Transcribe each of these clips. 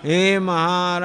હે મહારાજ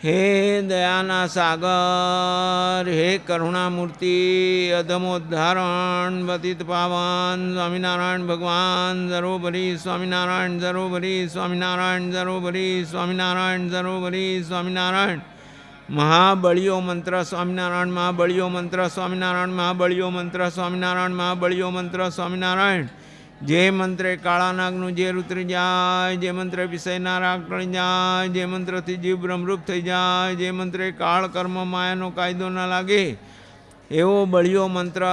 હે દયાના સાગર, હે કરુણામૂર્તિ, અધમોદ્ધારણ, પતિત પાવન સ્વામિનારાયણ ભગવાન સરોવરી, સ્વામિનારાયણ સરોવરી, સ્વામિનારાયણ સરોવરી, સ્વામિનારાયણ સરોવરી, સ્વામિનારાયણ મહાબળિયો મંત્ર, સ્વામિનારાયણ મહાબળિયો મંત્ર, સ્વામિનારાયણ મહાબળિયો મંત્ર, સ્વામિનારાયણ મહાબળિયો મંત્ર, સ્વામિનારાયણ. જે મંત્રે કાળા નાગનું ઝેર ઉતરી જાય, જે મંત્રે વિષયના રાગ ટળી જાય, જે મંત્રથી જીવ બ્રહ્મરૂપ થઈ જાય, જે મંત્રે કાળ કર્મ માયાનો કાયદો ન લાગે, એવો બળિયો મંત્ર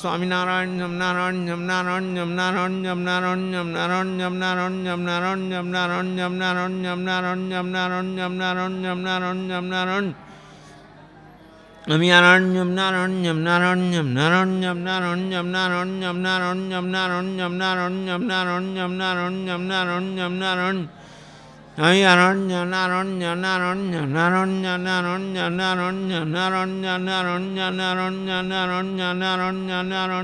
સ્વામિનારાયણ જમનારાયણ જમનારાયણ જમનારાયણ જમનારાયણ જમનારાયણ જમનારાયણ જમનારાયણ જમનારાયણ જમનારાયણ જમનારાયણ જમનારાયણ જમનારાયણ જમનારાયણ જમનારાયણ અમિયારણ જમનારણ જમનારણ જમનારણ જમનારણ જમનારણ જમનારણ જમનારણ જમનારણ જમનારણ જમનારણ જમનારણ જમનારણ અમિયારણ જમનારણ જમનારણ જમનારણ જમનારણ જમનારણ જમનારણ જમનારણ જમનારણ જમનારણ જમનારણ જમનારણ જમનારણ જમનારણ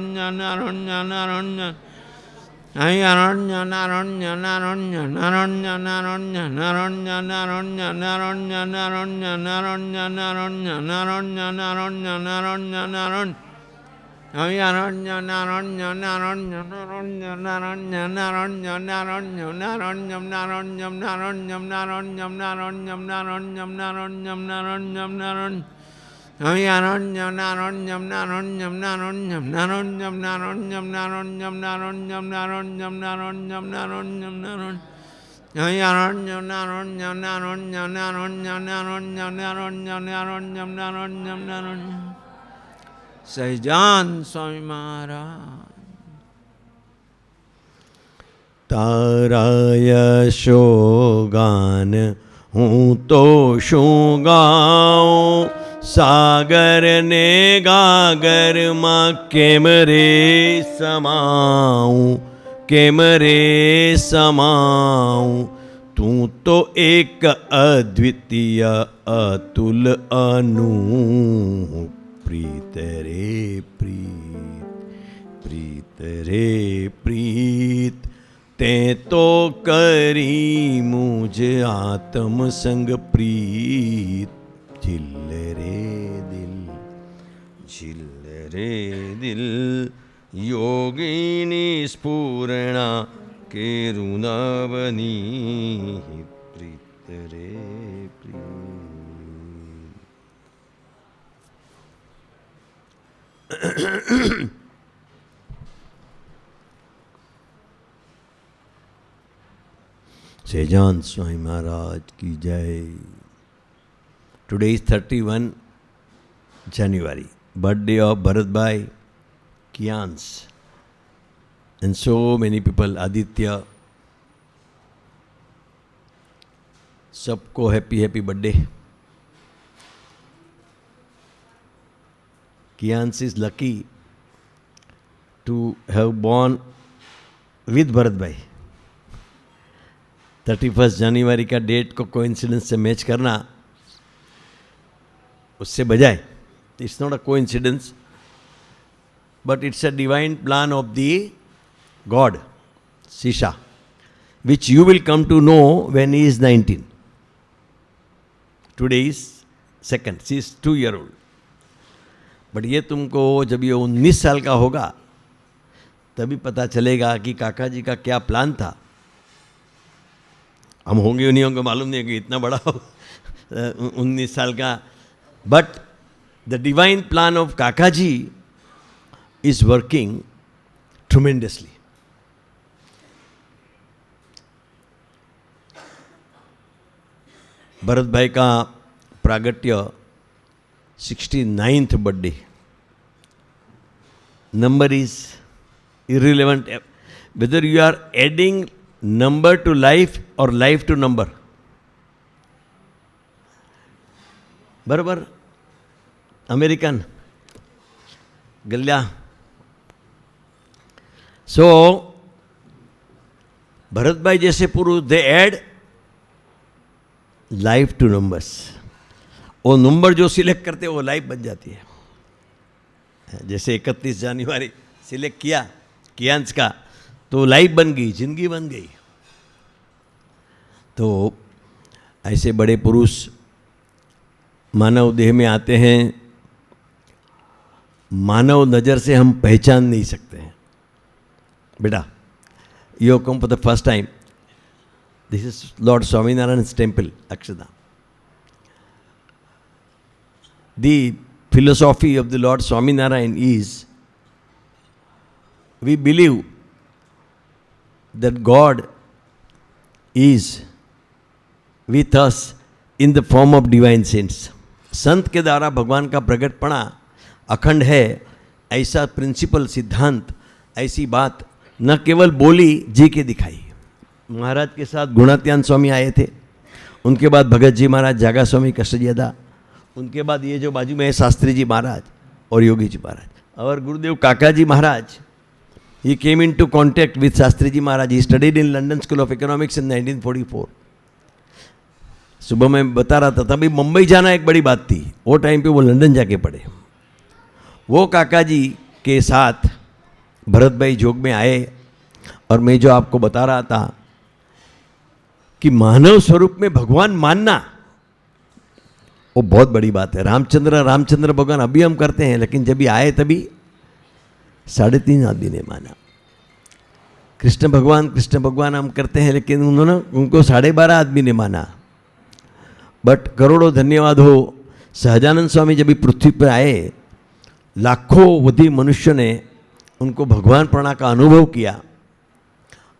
અમિયારણ જમનારણ જમનારણ જમનારણ જમનારણ જમનારણ જમનારણ જમનારણ જમનારણ જમનારણ જમનારણ જમનારણ જમનારણ જમનારણ જમનારણ અમિયારણ જમનારણ જમનારણ જમનારણ જમનારણ જમનારણ જમનારણ જમનારણ જમનારણ જમનારણ જમનારણ જમનારણ જમનારણ જમનારણ જમનારણ જમનારણ અમિયારણ જમનારણ જમનારણ જમનારણ જમનારણ જમનારણ જમનારણ જમનારણ જમનારણ જમનારણ જમનારણ જમનારણ અમિયારણ જમનારણ જમનારણ જમનારણ જમનારણ જમનારણ જમનારણ જમનારણ જમનારણ. સહજાન સ્વામી મહારાજ. તારા યશોગાન હું તો શું ગાઉં, સાગર ને ગાગરમાં કેમ રે સમાઉં, કેમ રે સમાઉં. તું તો એક અદ્વિતીય અતુલ અનું, પ્રીત રે પ્રીત, પ્રીત રે પ્રીત. તે તો કરી મુજ આત્મસંગ પ્રીત. झिल रे दिल, झिल रे दिल, योगिनी स्फूर्णा के रुनवनी, प्रीत रे प्रीत. सैजान स्वामी महाराज की जय. Today is 31 January, birthday of Bharatbhai Kians, and so many people. Aditya, सबको happy birthday. Kians is lucky to have born with Bharat भाई. 31 जनवरी का डेट को कोइंसिडेंस से मैच करना, उससे बजाय, it's not a coincidence, but it's a divine plan of the God, Sisha, which you will come to know when he is 19. Today is 2nd, she is 2-year-old. But ये तुमको जब ये 19 साल का होगा तभी पता चलेगा कि काका जी का क्या प्लान था. हम होंगे नहीं होंगे मालूम नहीं कि इतना बड़ा 19 साल का, but the divine plan of काका जी is working tremendously. Bharat bhai का प्रागट्य 69th birthday. Number is irrelevant whether you are adding number to life or life to number. बराबर. अमेरिकन गल्या. सो भरत भाई जैसे पुरुष, they add life two numbers. वो नंबर जो select करते वो लाइफ बन जाती है. जैसे 31 जनवरी सिलेक्ट किया कियांस का तो लाइफ बन गई, जिंदगी बन गई. तो ऐसे बड़े पुरुष मानव देह में आते हैं, मानव नज़र से हम पहचान नहीं सकते हैं. बेटा, you have come for the first time. This is Lord Swaminarayan's temple, Akshardham. The philosophy of the Lord Swaminarayan is, we believe that God is with us in the form of divine saints. संत के द्वारा भगवान का प्रकटपना अखंड है, ऐसा principal, सिद्धांत, ऐसी बात न केवल बोली, जी के दिखाई. महाराज के साथ गुणात्यान स्वामी आए थे, उनके बाद भगत जी महाराज, जागा स्वामी, कष्टजियादा, उनके बाद ये जो बाजू में है शास्त्री जी महाराज और योगी जी महाराज. और Gurudev Kaka ji Maharaj, he came in to contact with Shastri ji Maharaj. He studied in London School of Economics in 1944. सुबह मैं बता रहा था, तभी मुंबई जाना एक बड़ी बात थी, वो टाइम पे वो लंदन जाके पढ़े. वो काका जी के साथ भरत भाई जोग में आए, और मैं जो आपको बता रहा था कि मानव स्वरूप में भगवान मानना वो बहुत बड़ी बात है. रामचंद्र भगवान अभी हम करते हैं, लेकिन जब भी आए तभी 3.5 आदमी ने माना. कृष्ण भगवान हम करते हैं, लेकिन उनको 12.5 आदमी ने माना. बट करोड़ों धन्यवाद हो, सहजानंद स्वामी जब भी पृथ्वी पर आए, लाखों वधी मनुष्य ने उनको भगवान प्रणा का अनुभव किया.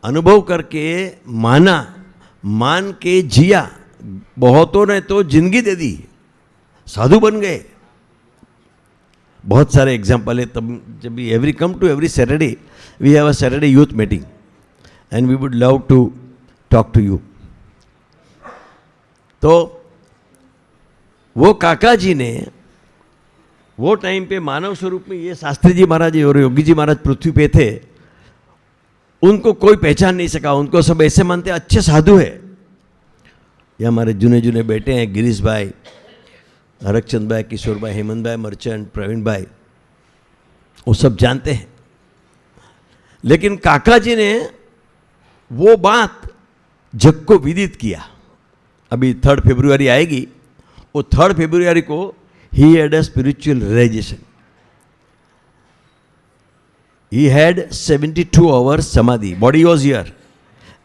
अनुभव करके माना, मान के जिया. बहुतों ने तो जिंदगी दे दी, साधु बन गए. बहुत सारे एग्जाम्पल है. तब जब भी every Saturday we have a Saturday youth meeting and we would love to talk to you. तो वो काका जी ने वो टाइम पे मानव स्वरूप में, ये शास्त्री जी महाराज और योगी जी महाराज पृथ्वी पे थे, उनको कोई पहचान नहीं सका. उनको सब ऐसे मानते अच्छे साधु है. ये हमारे जुने बेटे हैं, गिरीश भाई, हरकचंद भाई, किशोर भाई, हेमंत भाई, मर्चेंट, प्रवीण भाई, वो सब जानते हैं. लेकिन काका जी ने वो बात जग को विदित किया. अभी 3 फरवरी आएगी, वो 3 फरवरी को he had a spiritual realization. He had 72 hours samadhi. Body was here.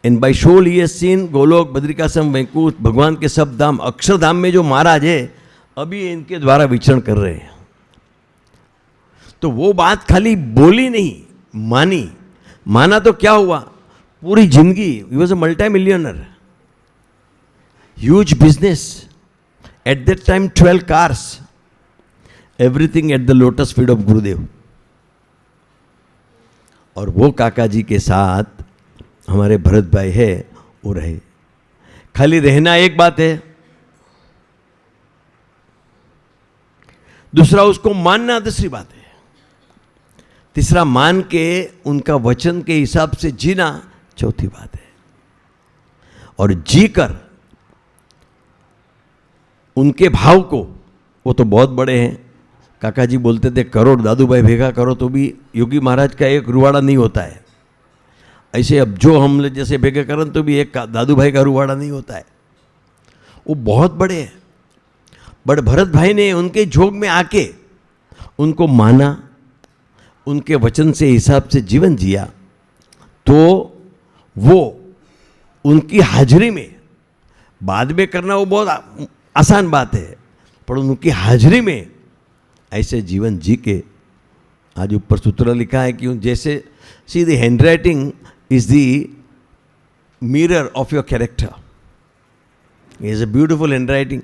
And by soul he has seen Golok, Badrikashram, Vaikuntha, भगवान के सब धाम. अक्षरधाम में जो महाराज है, अभी इनके द्वारा विचरण कर रहे हैं. तो वो बात खाली बोली नहीं, मानी. माना तो क्या हुआ, पूरी जिंदगी. He was a multi-millionaire. Huge business. At that time 12 cars. Everything at the lotus feet of गुरुदेव. और वो काका जी के साथ हमारे भरत भाई है, वो रहे. खाली रहना एक बात है, दूसरा उसको मानना दूसरी बात है. तीसरा मान के उनका वचन के हिसाब से जीना चौथी बात है। और जीकर उनके भाव को, वो तो बहुत बड़े हैं। काका जी बोलते थे करोड़ दादू भाई भेगा करो तो भी योगी महाराज का एक रुवाड़ा नहीं होता है। ऐसे अब जो हम लोग जैसे भेगा करन तो भी एक दादू भाई का रुवाड़ा नहीं होता है। वो बहुत बड़े हैं। बट भरत भाई ने उनके जोग में आके उनको माना, उनके वचन से हिसाब से जीवन जिया, तो वो उनकी हाजिरी में, बाद में करना वो बहुत आसान बात है, पर उनकी हाजिरी में ऐसे जीवन जी के आज ऊपर सूत्र लिखा है कि जैसे see the hand writing is the mirror of your character. Is a beautiful hand writing.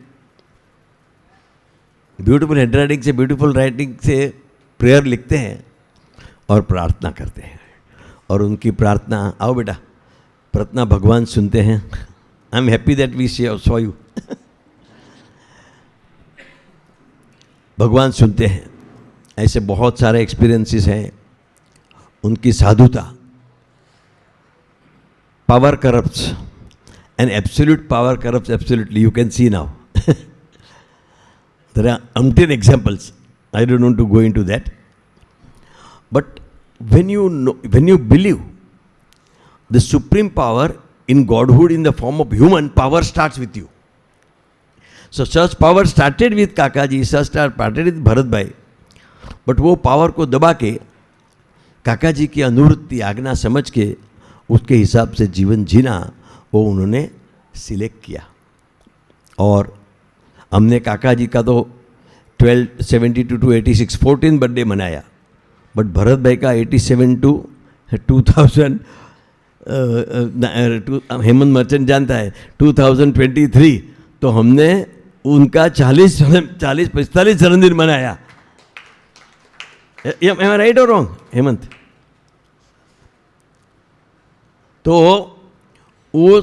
Beautiful hand writing से, ब्यूटिफुल राइटिंग से प्रेयर लिखते हैं और प्रार्थना करते हैं। और उनकी प्रार्थना, आओ बेटा, प्रार्थना भगवान सुनते हैं। I am happy that we saw you. भगवान सुनते हैं। ऐसे बहुत सारे एक्सपीरियंसेस हैं। उनकी साधुता, power corrupts and absolute power corrupts absolutely, you can see now. There are umpteen examples. I don't want to go into that. But when you know, when you believe the supreme power in Godhood in the form of human, power starts with you. So such power started with Kakaji, such started with Bharat Bhai. But वो power को दबा के काका जी की अनुवृत्ति आज्ञा समझ के उसके हिसाब से जीवन जीना वो उन्होंने सिलेक्ट किया। और हमने काका जी का तो 1272 to 86 14 बर्थडे मनाया, बट भरत भाई का 87 to 2000 हेमंत मर्चेंट जानता है 2023, तो हमने उनका 40-45 जन्मदिन मनाया। Am I right or wrong, Hemant? तो वो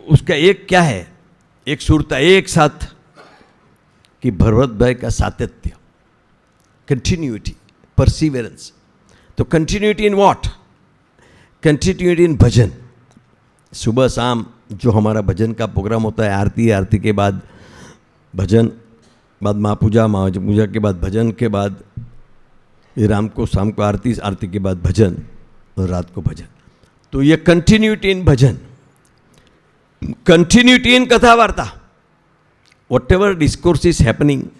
उसका एक क्या है, एक सुरता, एक साथ कि भरत भाई का सातत्य, कंटिन्यूटी, परसिवरेंस। तो continuity in what? Continuity in bhajan. सुबह शाम जो हमारा भजन का प्रोग्राम होता है, आरती के बाद भजन, बाद माँ पूजा के बाद भजन के बाद राम को, शाम को आरती के बाद भजन और रात को भजन। तो ये continuity in bhajan, continuity in katha varta. Whatever discourse is happening,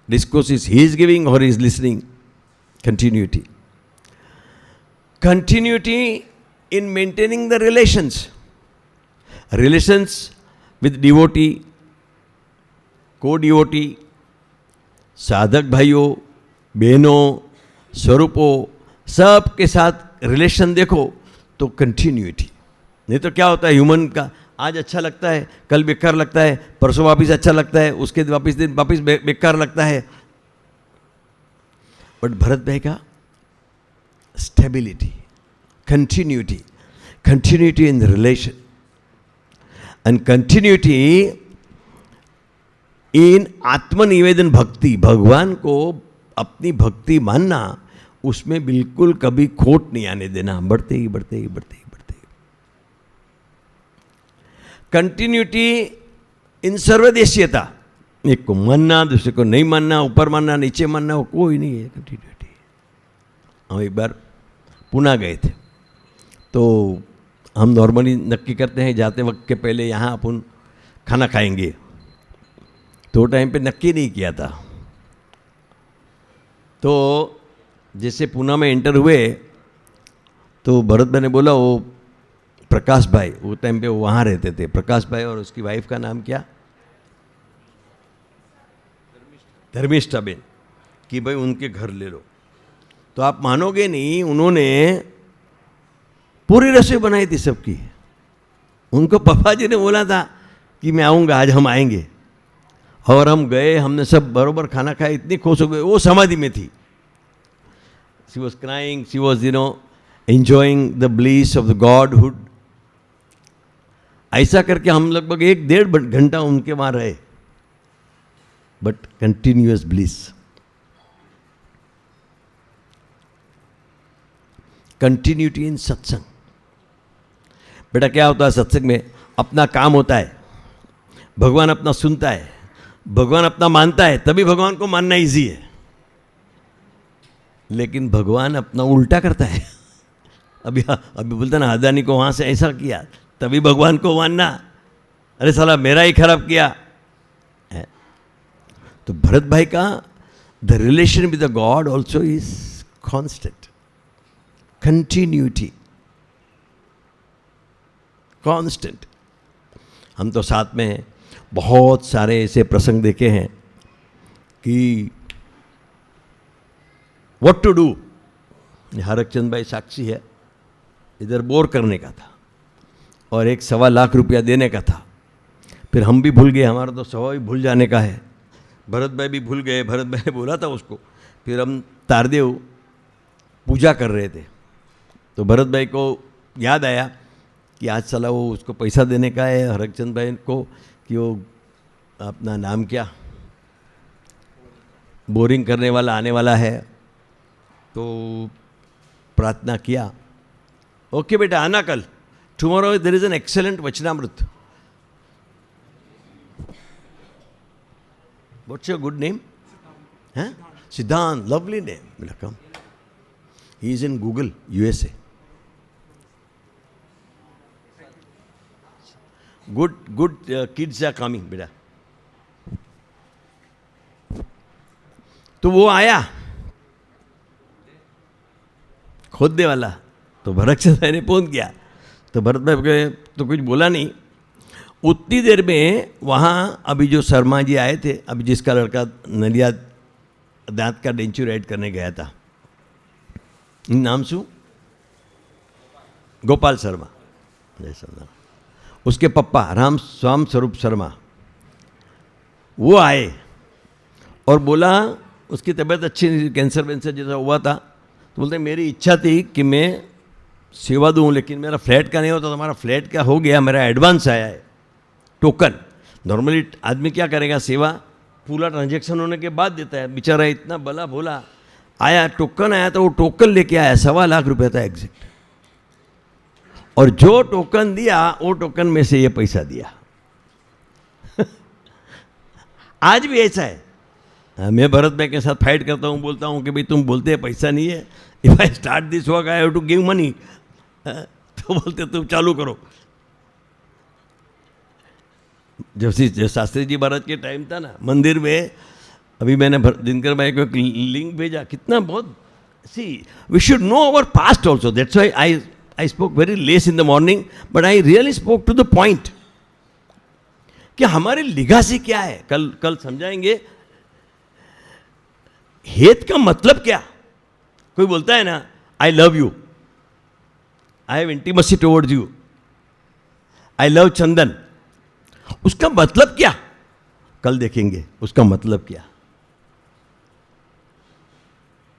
discourse is he is giving or he is listening, continuity. Continuity in maintaining the relations with devotee, co-devotee, साधक भाइयों, बहनों, स्वरूपों, सब के साथ रिलेशन देखो तो कंटिन्यूटी। नहीं तो क्या होता है ह्यूमन का, आज अच्छा लगता है, कल बेकार लगता है, परसों वापस अच्छा लगता है, उसके वापस बेकार लगता है। बट भरत भाई का stability, continuity in relation and continuity in atmanivedan bhakti. भगवान को अपनी भक्ति मानना, उसमें बिल्कुल कभी खोट नहीं आने देना, बढ़ते ही। कंटिन्यूटी इन सर्वदेशीयता, एक को मानना, दूसरे को नहीं मानना, ऊपर मानना, नीचे मानना, वो कोई नहीं है कंटिन्यूटी। हम एक बार पुणे गए थे, तो हम नॉर्मली नक्की करते हैं जाते वक्त के पहले यहाँ अपन खाना खाएंगे, तो टाइम पे नक्की नहीं किया था। तो जैसे पुणे में एंटर हुए तो भरत भाई ने बोला, वो प्रकाश भाई, वो टाइम पे वो वहाँ रहते थे, प्रकाश भाई और उसकी वाइफ का नाम क्या, धर्मिष्ठा बेन, कि भाई उनके घर ले लो। तो आप मानोगे नहीं, उन्होंने पूरी रसोई बनाई थी सबकी। उनको पापा जी ने बोला था कि मैं आऊँगा, आज हम आएंगे, और हम गए, हमने सब बरोबर खाना खाया, इतनी खुश हो गए। वो समाधि में थी, she was crying, she was enjoying the bliss of the Godhood। ऐसा करके हम लगभग 1-1.5 घंटा उनके वहाँ रहे, but continuous bliss. Continuity in सत्संग। बेटा क्या होता है सत्संग में? अपना काम होता है, भगवान अपना सुनता है, भगवान अपना मानता है, तभी भगवान को मानना इजी है। लेकिन भगवान अपना उल्टा करता है। अभी बोलता ना, अदानी को वहाँ से ऐसा किया, तभी भगवान को मानना, अरे साला मेरा ही खराब किया है। तो भरत भाई का the relation with the God also is constant, continuity, constant. हम तो साथ में बहुत सारे ऐसे प्रसंग देखे हैं कि व्हाट टू डू। हरकचंद भाई साक्षी है, इधर बोर करने का था और 1.25 लाख रुपया देने का था। फिर हम भी भूल गए, हमारा तो स्वभाव ही भूल जाने का है। भरत भाई भी भूल गए, भरत भाई ने बोला था उसको। फिर हम तारदेव पूजा कर रहे थे, तो भरत भाई को याद आया कि आज साला वो उसको पैसा देने का है हरकचंद भाई को, कि वो अपना नाम क्या, बोरिंग करने वाला आने वाला है। तो प्रार्थना किया, ओके बेटा आना कल, tomorrow there is an excellent Vachanamrut. What's your good name? हैं? Siddhant, lovely name. Welcome. He is in Google USA। Good kids are coming बेटा। तो वो आया खोदने वाला, तो भरतचंद भाई ने फोन किया, तो भरत भाई तो कुछ बोला नहीं। उतनी देर में वहाँ अभी जो शर्मा जी आए थे, अभी जिसका लड़का नलिया दांत का डेंचू राइड करने गया था, नाम शू? गोपाल शर्मा, जय शर्मा। उसके पप्पा राम स्वाम स्वरूप शर्मा वो आए और बोला, उसकी तबीयत अच्छी, कैंसर वैंसर जैसा हुआ था, तो बोलते मेरी इच्छा थी कि मैं सेवा दूँ, लेकिन मेरा फ्लैट का नहीं होता, तो हमारा फ्लैट का हो गया, मेरा एडवांस आया है, टोकन। नॉर्मली आदमी क्या करेगा, सेवा पूरा ट्रांजैक्शन होने के बाद देता है, बेचारा इतना भला भोला आया, टोकन आया, तो वो टोकन लेके आया, 1.25 लाख रुपये था एग्जैक्ट। और जो टोकन दिया, वो टोकन में से ये पैसा दिया। आज भी ऐसा है। मैं भरत भाई के साथ फाइट करता हूँ, बोलता हूँ कि भाई तुम बोलते हैं पैसा नहीं है, if I start this work I have to give money, तो बोलते तुम चालू करो। जब शास्त्री जी महाराज के टाइम था ना, मंदिर में, अभी मैंने दिनकर भाई को एक लिंक भेजा, कितना बहुत, see we should know our past also, that's why I spoke very late in the morning, but I really spoke to the point कि हमारी लिगासी क्या है। कल समझाएंगे हेत का मतलब क्या। कोई बोलता है ना, I love you, I have intimacy towards you, I love Chandan, उसका मतलब क्या? कल देखेंगे उसका मतलब क्या।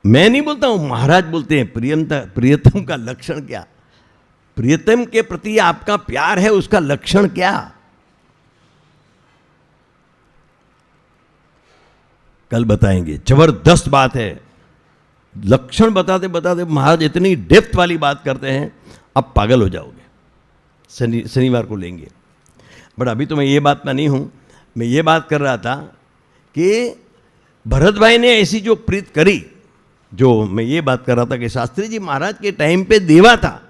मैं नहीं बोलता हूं, महाराज बोलते हैं प्रियतम का लक्षण क्या, प्रियतम के प्रति आपका प्यार है, उसका लक्षण क्या। कल बताएंगे, जबरदस्त बात है। लक्षण बताते बताते महाराज इतनी डेप्थ वाली बात करते हैं, अब पागल हो जाओगे। शनिवार को लेंगे। बट अभी तो मैं ये बात में नहीं हूं, मैं ये बात कर रहा था कि भरत भाई ने ऐसी जो प्रीत करी, जो मैं ये बात कर रहा था कि शास्त्री जी महाराज के टाइम पे देवा था,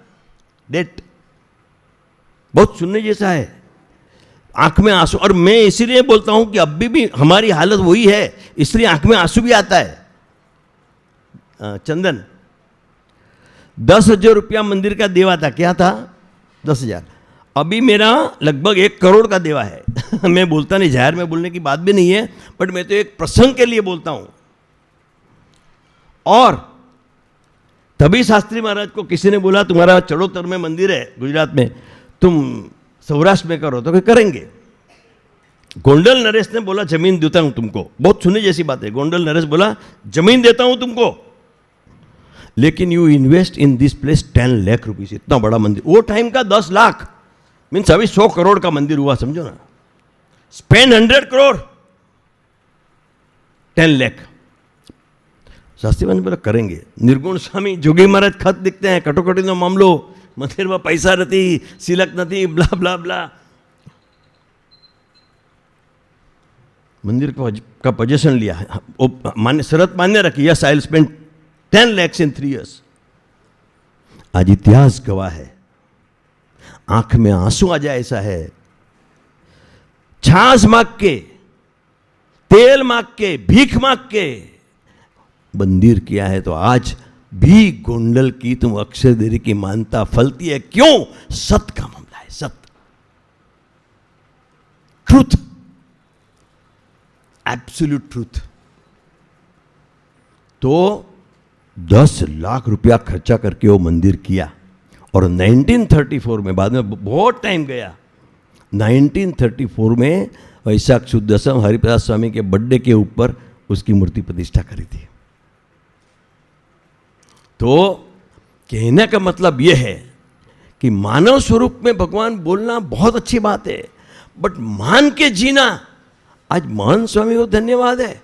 डेट बहुत सुनने जैसा है, आंख में आंसू। और मैं इसीलिए बोलता हूं कि अभी भी हमारी हालत वही है, इसलिए आंख में आंसू भी आता है। चंदन 10,000 रुपया मंदिर का देवा था, क्या था? 10,000। अभी मेरा लगभग 1 करोड़ का देवा है। मैं बोलता नहीं, जाहिर में बोलने की बात भी नहीं है, बट मैं तो एक प्रसंग के लिए बोलता हूं। और तभी शास्त्री महाराज को किसी ने बोला, तुम्हारा चड़ोतर में मंदिर है गुजरात में, तुम सौराष्ट्र में करो, तो करेंगे। गोंडल नरेश ने बोला जमीन देता हूं तुमको, बहुत सुनने जैसी बात है। गोंडल नरेश बोला जमीन देता हूं तुमको, लेकिन you invest in this place 10 lakh rupees. इतना बड़ा मंदिर, वो टाइम का 10 लाख मीन्स अभी 100 करोड़ का मंदिर हुआ, समझो ना। स्पेंड 100 करोड़ 10 लाख। शास्त्री मान बोला करेंगे. निर्गुण स्वामी जोगी महाराज खत लिखते हैं, कटोकटीનો મામલો, મંદિરમાં પૈસા નથી, સિલક નથી, ब्ला ब्ला ब्ला. मंदिर का पोजीशन लिया, मान्य शरत मान्य रखी, yes I will spend 10 lakhs in 3 years. आज इतिहास गवाह है, आंख में आंसू आ जाए ऐसा है. छाछ मांग के, तेल मांग के, भीख मांग के मंदिर किया है, तो आज भी गोंडल की तुम अक्षय देरी की मानता फलती है. क्यों? सत का मामला है, सत, ट्रूथ, एब्सोल्यूट ट्रूथ. तो 10 लाख रुपया खर्चा करके वो मंदिर किया. और 1934 में, बाद में बहुत टाइम गया, 1934 में वैशाख शुद्ध दशम हरिप्रसाद स्वामी के बर्थडे के ऊपर उसकी मूर्ति प्रतिष्ठा करी थी. तो कहने का मतलब यह है कि मानव स्वरूप में भगवान बोलना बहुत अच्छी बात है, बट मान के जीना. आज महान स्वामी को धन्यवाद है,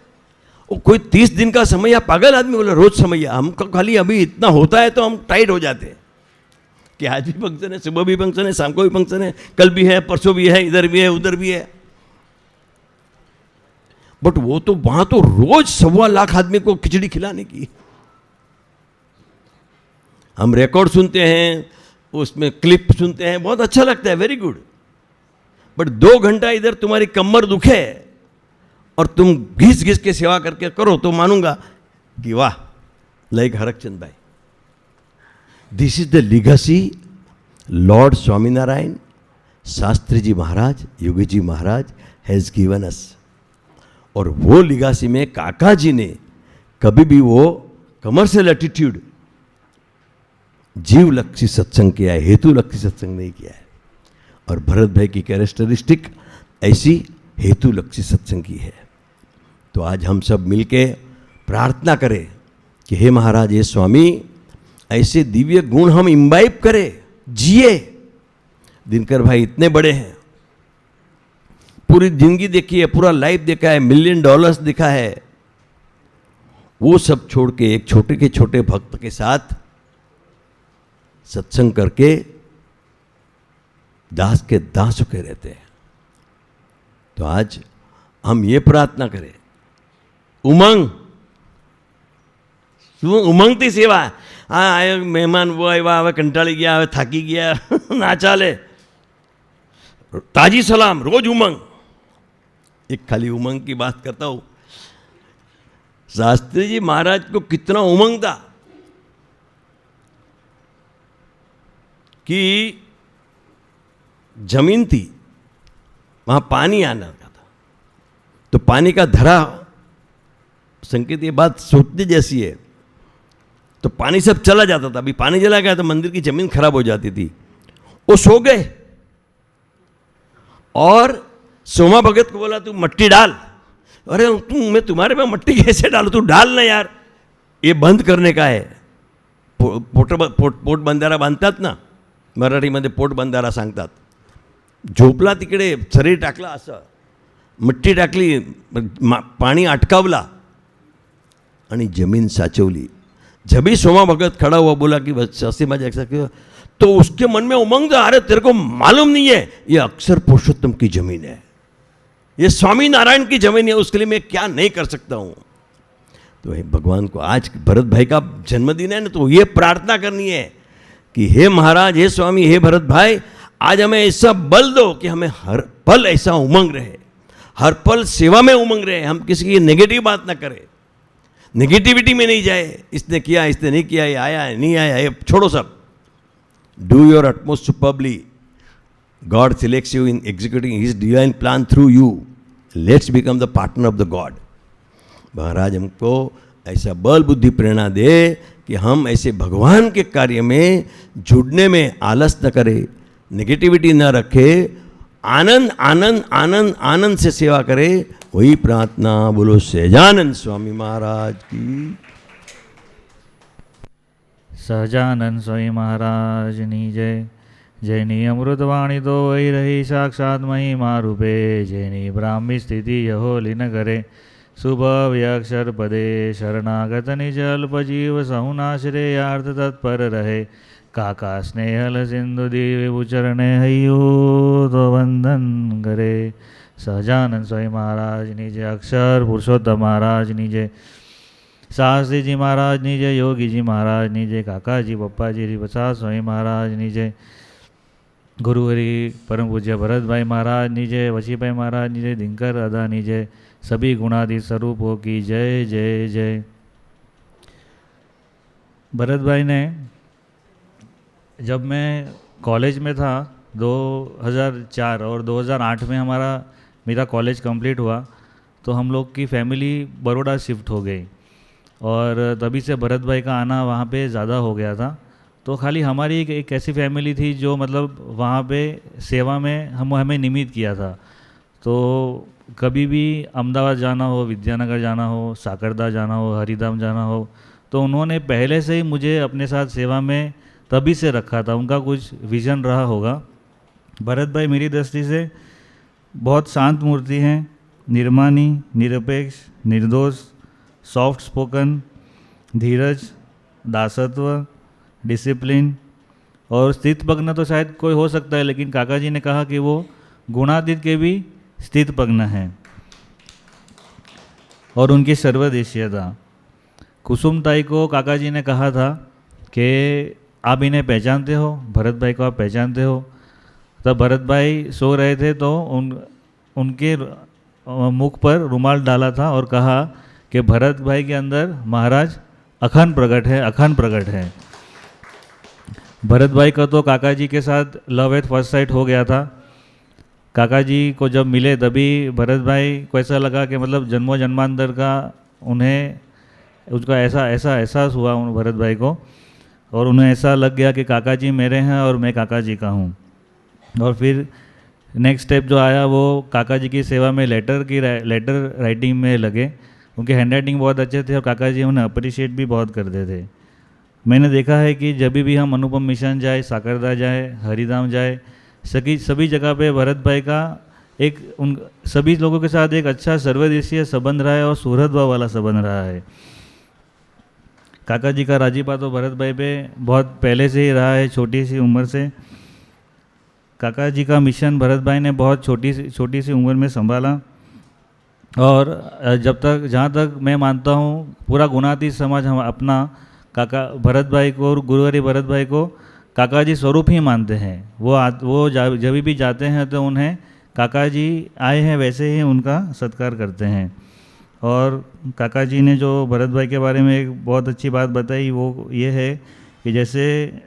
वो कोई 30 दिन का समय, या पागल आदमी बोला रोज समय, हमको खाली अभी इतना होता है तो हम टाइट हो जाते हैं कि आज भी फंक्शन है, सुबह भी फंक्शन है, शाम को भी फंक्शन है, कल भी है, परसों भी है, इधर भी है, उधर भी है. बट वो तो वहां तो रोज 1.25 लाख आदमी को खिचड़ी खिलाने की. हम रिकॉर्ड सुनते हैं, उसमें क्लिप सुनते हैं, बहुत अच्छा लगता है, वेरी गुड. बट 2 घंटा इधर तुम्हारी कमर दुखे और तुम घिस घिस के सेवा करके करो तो मानूंगा कि वाह, like Harakchand bhai. This is the legacy lord Swaminarayan, Shastri ji Maharaj, Yogi ji Maharaj has given us. और वो लीगेसी में काका जी ने कभी भी वो कमर्शियल एटीट्यूड, जीव लक्षी सत्संग किया है, हेतु लक्षी सत्संग नहीं किया है. और भरत भाई की कैरेक्टरिस्टिक ऐसी हेतु लक्षी सत्संग की है. तो आज हम सब मिलके प्रार्थना करें कि हे महाराज, हे स्वामी, ऐसे दिव्य गुण हम इम्बाइब करें, जिए. दिनकर भाई इतने बड़े हैं, पूरी जिंदगी देखी है, पूरा लाइफ देखा है, $1 मिलियन देखा है. वो सब छोड़ के एक छोटे के छोटे भक्त के साथ सत्संग करके दास के दास होके रहते हैं. तो आज हम ये प्रार्थना करें, उमंग, ઉમંગથી સેવા. હા, આયો મહેમાન, वो આવ્યા, હવે કંટાળી ગયા, હવે થાકી ગયા, ના ચાલે. ताजी सलाम, रोज उमंग. एक खाली उमंग की बात करता हूं. शास्त्री जी महाराज को कितना उमंग था कि जमीन थी, वहां पानी आना था, तो पानी का धरा, संकेत, ये बात सोचने जैसी है, तो पानी सब चला जाता था. अभी पानी चला गया तो मंदिर की जमीन खराब हो जाती थी. वो सो गए और सोमा भगत को बोला तू मट्टी डाल. अरे मैं तुम्हारे पे मट्टी कैसे डालू, तू डाल ना यार, ये बंद करने का है. पोट बंधारा बांधतात ना, मराठीमध्ये पोट बंधारा सांगतात. झोपला तिकडे, शरीर टाकला असं, मट्टी टाकली, पाणी अटकावला आणि जमीन साचवली. जब भी सोमा भगत खड़ा हुआ बोला कि शास्त्री महाराज ऐसा क्यों, तो उसके मन में उमंग था, अरे तेरे को मालूम नहीं है, ये अक्षर पुरुषोत्तम की जमीन है, ये स्वामी नारायण की जमीन है, उसके लिए मैं क्या नहीं कर सकता हूं. तो भगवान को आज भरत भाई का जन्मदिन है ना, तो ये प्रार्थना करनी है कि हे महाराज, हे स्वामी, हे भरत भाई, आज हमें ऐसा बल दो कि हमें हर पल ऐसा उमंग रहे, हर पल सेवा में उमंग रहे, हम किसी की नेगेटिव बात ना करें, नेगेटिविटी में नहीं जाए, इसने किया, इसने नहीं किया, ये आया है, नहीं आया, ये छोड़ो सब. Do your utmost superbly. God selects you in executing His divine plan through you. Let's become the partner of the God. महाराज हमको ऐसा बल बुद्धि प्रेरणा दे कि हम ऐसे भगवान के कार्य में जुड़ने में आलस न करें, नेगेटिविटी न रखे, आनंद आनंद आनंद आनंद से सेवा करे. वही प्रार्थना. बोलो सहजानंद स्वामी महाराज की. સહજાનંદ સ્વામી મહારાજની જય. જેની અમૃતવાણી તો વહી રહી સાક્ષાત મહિમા રૂપે, જેની બ્રાહ્મી સ્થિતિ યહો લીન કરે, शुभव्यक्षर पदे शरणागत निज अल्पजीव सहुनाश्रेयार्थ तत्पर रहे काका स्नेहल सिंधु देव उचरणे हयो तो वंदन करे। सहजानंद स्वामी महाराज निजे, अक्षर पुरुषोत्तम महाराज निजे, शास्त्री जी महाराज निजे, योगी जी महाराज निजे, काका जी पप्पा जी प्रसाद स्वामी महाराज निजे, गुरुहरि परम पूज्य भरत भाई महाराज निजे, वशी भाई महाराज निजे, दिनकर दादा निजे, सभी गुणातीत स्वरूपों की जय जय जय। भरत भाई ने, जब मैं कॉलेज में था 2004 और 2008 में मेरा कॉलेज कंप्लीट हुआ, तो हम लोग की फैमिली बड़ौदा शिफ्ट हो गई और तभी से भरत भाई का आना वहाँ पे ज़्यादा हो गया था। तो खाली हमारी एक ऐसी फैमिली थी जो मतलब वहाँ पे सेवा में हमें निमित किया था। तो कभी भी अहमदाबाद जाना हो, विद्यानगर जाना हो, साकरदा जाना हो, हरिधाम जाना हो, तो उन्होंने पहले से ही मुझे अपने साथ सेवा में तभी से रखा था। उनका कुछ विज़न रहा होगा। भरत भाई मेरी दृष्टि से बहुत शांत मूर्ति हैं, निर्मानी, निरपेक्ष, निर्दोष, सॉफ्ट स्पोकन, धीरज, दासत्व, डिसिप्लिन और स्थितप्रज्ञ तो शायद कोई हो सकता है, लेकिन काका जी ने कहा कि वो गुणातीत के भी स्थितप्रज्ञ हैं। और उनकी सर्वदेशीयता, कुसुमताई को काका जी ने कहा था कि आप इन्हें पहचानते हो, भरत भाई को आप पहचानते हो। तब भरत भाई सो रहे थे तो उनके मुख पर रुमाल डाला था और कहा कि भरत भाई के अंदर महाराज अखंड प्रकट है, अखंड प्रकट है। भरत भाई का तो काका जी के साथ लव एट फर्स्ट साइट हो गया था। काका जी को जब मिले तभी भरत भाई को ऐसा लगा कि मतलब जन्मों जन्मांतर का उन्हें उसका ऐसा एहसास हुआ उन भरत भाई को, और उन्हें ऐसा लग गया कि काका जी मेरे हैं और मैं काका जी का हूँ। और फिर नेक्स्ट स्टेप जो आया वो काका जी की सेवा में लेटर राइटिंग में लगे। उनके हैंड राइटिंग बहुत अच्छे थे और काका जी उन्हें अप्रिशिएट भी बहुत करते थे। मैंने देखा है कि जब भी हम अनुपम मिशन जाए, साकरदा जाए, हरिधाम जाए, सभी जगह पे भरत भाई का उन सभी लोगों के साथ एक अच्छा सर्वदेशीय संबंध रहा है और सुहृद भाव वाला संबंध रहा है। काका जी का राजीपा तो भरत भाई पे बहुत पहले से ही रहा है, छोटी सी उम्र से। काका जी का मिशन भरत भाई ने बहुत छोटी सी उम्र में संभाला और जहाँ तक मैं मानता हूँ पूरा गुणातीत समाज हम अपना काका भरत भाई को और गुरुहरि भरत भाई को काका जी स्वरूप ही मानते हैं। वो जब भी जाते हैं तो उन्हें काका जी आए हैं वैसे ही उनका सत्कार करते हैं। और काका जी ने जो भरत भाई के बारे में एक बहुत अच्छी बात बताई वो ये है कि जैसे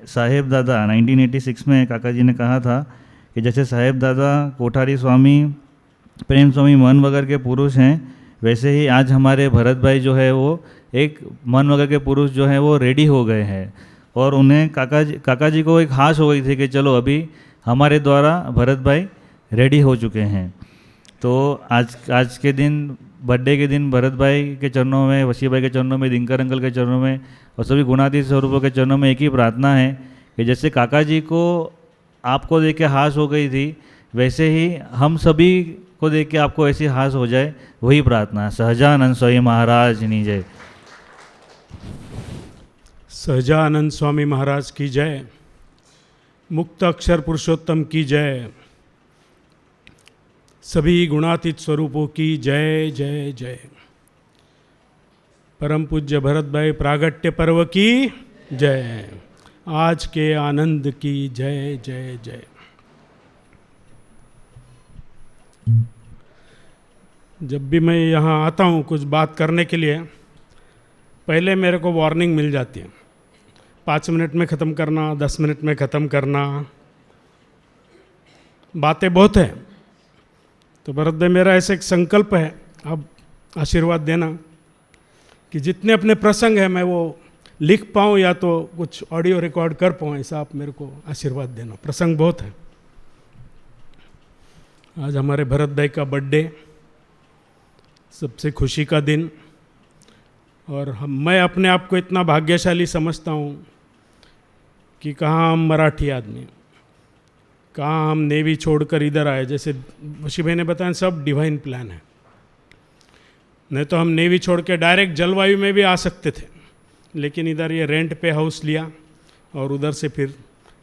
साहेब दादा 1986 में काका जी ने कहा था कि जैसे साहेब दादा कोठारी स्वामी, प्रेम स्वामी मन वगैरह के पुरुष हैं, वैसे ही आज हमारे भरत भाई जो है वो एक मन वगैरह के पुरुष जो हैं वो रेडी हो गए हैं। और उन्हें काका जी को एक हाश हो गई थी कि चलो अभी हमारे द्वारा भरत भाई रेडी हो चुके हैं। तो आज के दिन, बर्थडे के दिन भरत भाई के चरणों में, वशी भाई के चरणों में, दिनकर अंकल के चरणों में और सभी गुणातीत स्वरूपों के चरणों में एक ही प्रार्थना है कि जैसे काका जी को आपको देख के हाश हो गई थी, वैसे ही हम सभी को देख के आपको ऐसी हाश हो जाए, वही प्रार्थना। सहजानंद स्वामी महाराज की जय। सहजानंद स्वामी महाराज की जय। मुक्त अक्षर पुरुषोत्तम की जय। सभी गुणातीत स्वरूपों की जय जय जय। परम पूज्य भरत भाई प्रागट्य पर्व की जय। आज के आनंद की जय जय जय। जब भी मैं यहाँ आता हूँ कुछ बात करने के लिए, पहले मेरे को वार्निंग मिल जाती है, 5 मिनट में ख़त्म करना, 10 मिनट में ख़त्म करना, बातें बहुत है। तो भरत भाई मेरा ऐसा एक संकल्प है, अब आशीर्वाद देना कि जितने अपने प्रसंग हैं मैं वो लिख पाऊँ या तो कुछ ऑडियो रिकॉर्ड कर पाऊँ, ऐसा आप मेरे को आशीर्वाद देना। प्रसंग बहुत है। आज हमारे भरत भाई का बर्थडे, सबसे खुशी का दिन, और मैं अपने आप को इतना भाग्यशाली समझता हूँ कि कहाँ हम मराठी आदमी, कहाँ हम नेवी छोड़कर इधर आए। जैसे वशी भाई ने बताया सब डिवाइन प्लान है। नहीं तो हम नेवी छोड़ के डायरेक्ट जलवायु में भी आ सकते थे, लेकिन इधर ये रेंट पे हाउस लिया और उधर से फिर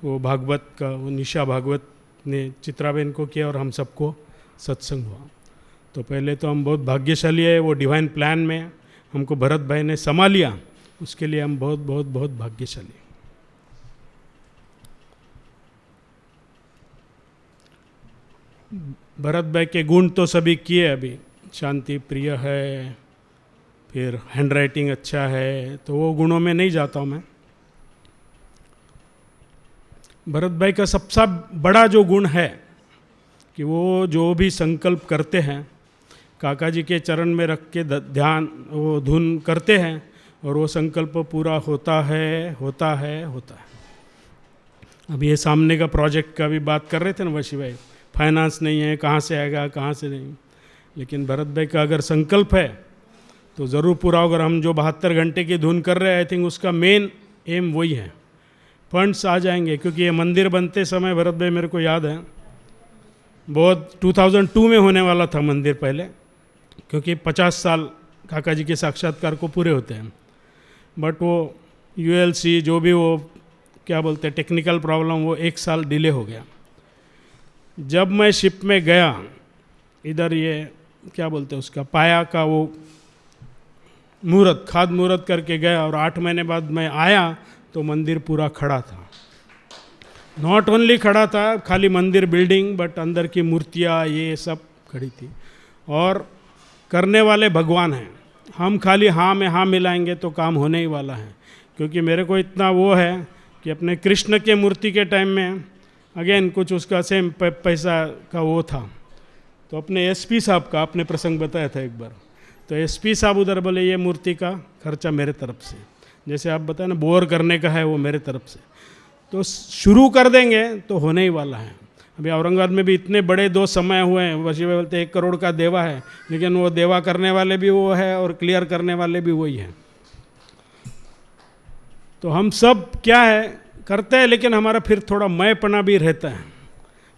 वो भागवत का, वो निशा भागवत ने चित्राबेन को किया और हम सबको सत्संग हुआ। तो पहले तो हम बहुत भाग्यशाली है, वो डिवाइन प्लान में हमको भरत भाई ने समा लिया, उसके लिए हम बहुत बहुत बहुत भाग्यशाली। भरत भाई के गुण तो सभी किए, अभी शांति प्रिय है, फिर हैंड राइटिंग अच्छा है, तो वो गुणों में नहीं जाता हूँ मैं। भरत भाई का सबसे बड़ा जो गुण है कि वो जो भी संकल्प करते हैं काका जी के चरण में रख के ध्यान वो धुन करते हैं और वो संकल्प पूरा होता है होता है होता है। अब ये सामने का प्रोजेक्ट का भी बात कर रहे थे ना वशी भाई, फाइनेंस नहीं है, कहाँ से आएगा कहाँ से नहीं, लेकिन भरत भाई का अगर संकल्प है तो ज़रूर पूरा होगा। हम जो 72 घंटे की धुन कर रहे हैं, आई थिंक उसका मेन एम वही है, फंड्स आ जाएंगे। क्योंकि ये मंदिर बनते समय भरत भाई मेरे को याद है बहुत 2002 में होने वाला था मंदिर पहले, क्योंकि 50 साल काका जी के साक्षात्कार को पूरे होते हैं, बट वो ULC जो भी वो क्या बोलते हैं टेक्निकल प्रॉब्लम, वो 1 साल डिले हो गया। जब मैं शिप में गया, इधर ये क्या बोलते हैं उसका पाया का वो मुहूर्त, खाद मुहूर्त करके गया और 8 महीने बाद मैं आया तो मंदिर पूरा खड़ा था। नॉट ओनली खड़ा था खाली मंदिर बिल्डिंग, बट अंदर की मूर्तियाँ ये सब खड़ी थी और करने वाले भगवान हैं। हम खाली हाँ में हाँ मिलाएंगे तो काम होने ही वाला है। क्योंकि मेरे को इतना वो है कि अपने कृष्ण के मूर्ति के टाइम में अगेन कुछ उसका सेम पैसा का वो था, तो अपने SP साहब का आपने प्रसंग बताया था एक बार, तो SP साहब उधर बोले ये मूर्ति का खर्चा मेरे तरफ से, जैसे आप बताए ना बोर करने का है वो मेरे तरफ से, तो शुरू कर देंगे तो होने ही वाला है। अभी औरंगाबाद में भी इतने बड़े 2 समय हुए हैं, वशी भाई बोलते 1 करोड़ का देवा है, लेकिन वो देवा करने वाले भी वो है और क्लियर करने वाले भी वही हैं। तो हम सब क्या है करते हैं, लेकिन हमारा फिर थोड़ा मैपना भी रहता है।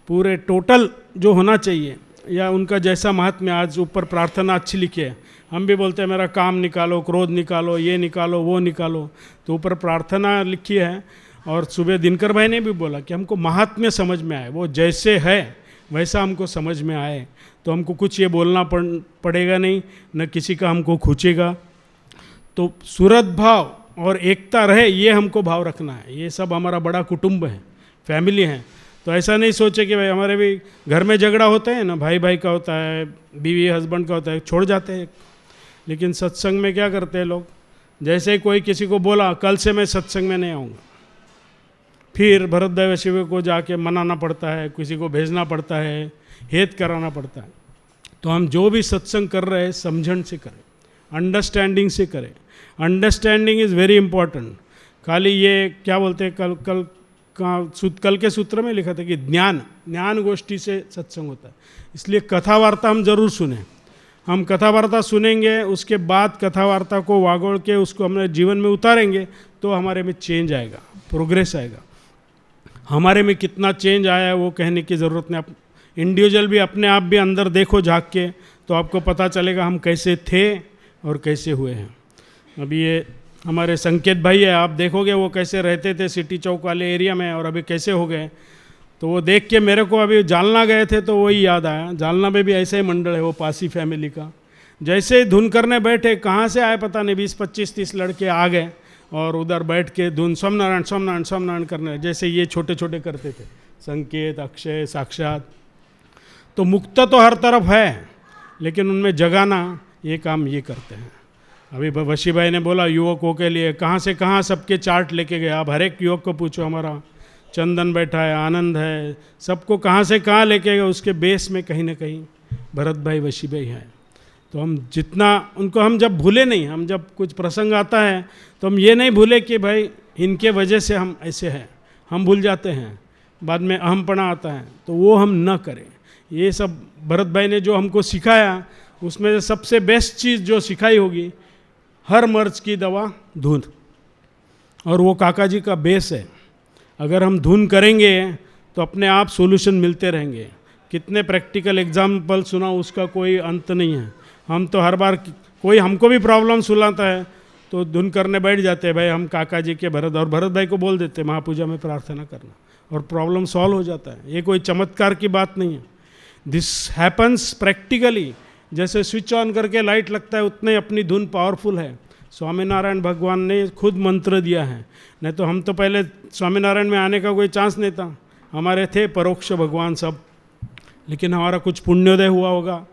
पूरे टोटल जो होना चाहिए, या उनका जैसा महात्म्य, आज ऊपर प्रार्थना अच्छी लिखी है, हम भी बोलते हैं मेरा काम निकालो, क्रोध निकालो, ये निकालो, वो निकालो, तो ऊपर प्रार्थना लिखी है। और सुबह दिनकर भाई ने भी बोला कि हमको महात्म्य समझ में आए, वो जैसे है वैसा हमको समझ में आए, तो हमको कुछ ये बोलना पड़ेगा नहीं, न किसी का हमको खींचेगा। तो सूरत भाव और एकता रहे, ये हमको भाव रखना है। ये सब हमारा बड़ा कुटुंब है, फैमिली है, तो ऐसा नहीं सोचे कि भाई हमारे भी घर में झगड़ा होता है ना, भाई भाई का होता है, बीवी हस्बैंड का होता है, छोड़ जाते हैं। लेकिन सत्संग में क्या करते हैं लोग, जैसे ही कोई किसी को बोला कल से मैं सत्संग में नहीं आऊँगा, फिर भरत भाई शिव को जाके मनाना पड़ता है, किसी को भेजना पड़ता है, हेत कराना पड़ता है। तो हम जो भी सत्संग कर रहे हैं समझन से करें, अंडरस्टैंडिंग से करें। Understanding is very important. खाली ये क्या बोलते हैं कल के सूत्र में लिखा था कि ज्ञान गोष्ठी से सत्संग होता है। इसलिए कथा वार्ता हम जरूर सुने। हम कथा वार्ता सुनेंगे, उसके बाद कथा वार्ता को वागोड़ के उसको हमारे जीवन में उतारेंगे तो हमारे में चेंज आएगा, प्रोग्रेस आएगा। हमारे में कितना चेंज आया है वो कहने की ज़रूरत नहीं। आप इंडिविजुअल भी अपने आप भी अंदर देखो झाँक के, तो आपको पता चलेगा हम कैसे थे और कैसे हुए हैं। अभी ये हमारे संकेत भाई है, आप देखोगे वो कैसे रहते थे सिटी चौक वाले एरिया में और अभी कैसे हो गए। तो वो देख के मेरे को अभी जालना गए थे तो वही याद आया। जालना में भी ऐसे ही मंडल है वो पासी फैमिली का। जैसे ही धुन करने बैठे, कहाँ से आए पता नहीं, 20 25 30 लड़के आ गए और उधर बैठ के धुन सोमनारायण सोमनारायण सोमनारायण करने, जैसे ये छोटे छोटे करते थे, संकेत, अक्षय, साक्षात। तो मुक्त तो हर तरफ है, लेकिन उनमें जगाना ये काम ये करते हैं। अभी वशी भाई ने बोला युवकों के लिए कहाँ से कहाँ सबके चार्ट लेके गए। आप हर एक युवक को पूछो, हमारा चंदन बैठा है, आनंद है, सबको कहाँ से कहाँ लेके गए, उसके बेस में कहीं ना कहीं भरत भाई वशी भाई हैं। तो हम जितना उनको, हम जब भूले नहीं, हम जब कुछ प्रसंग आता है तो हम ये नहीं भूले कि भाई इनके वजह से हम ऐसे हैं। हम भूल जाते हैं, बाद में अहमपना आता है, तो वो हम न करें। ये सब भरत भाई ने जो हमको सिखाया, उसमें से सबसे बेस्ट चीज़ जो सिखाई होगी, हर मर्ज की दवा धुन, और वो काका जी का बेस है। अगर हम धुन करेंगे तो अपने आप सॉल्यूशन मिलते रहेंगे। कितने प्रैक्टिकल एग्जाम्पल सुना, उसका कोई अंत नहीं है। हम तो हर बार कोई हमको भी प्रॉब्लम सुनाता है तो धुन करने बैठ जाते हैं, भाई हम काका जी के भरत और भरत भाई को बोल देते हैं महापूजा में प्रार्थना करना, और प्रॉब्लम सॉल्व हो जाता है। ये कोई चमत्कार की बात नहीं है, दिस हैपन्स प्रैक्टिकली। जैसे स्विच ऑन करके लाइट लगता है उतने अपनी धुन पावरफुल है। स्वामीनारायण भगवान ने खुद मंत्र दिया है, नहीं तो हम तो पहले स्वामीनारायण में आने का कोई चांस नहीं था, हमारे थे परोक्ष भगवान सब, लेकिन हमारा कुछ पुण्योदय हुआ होगा,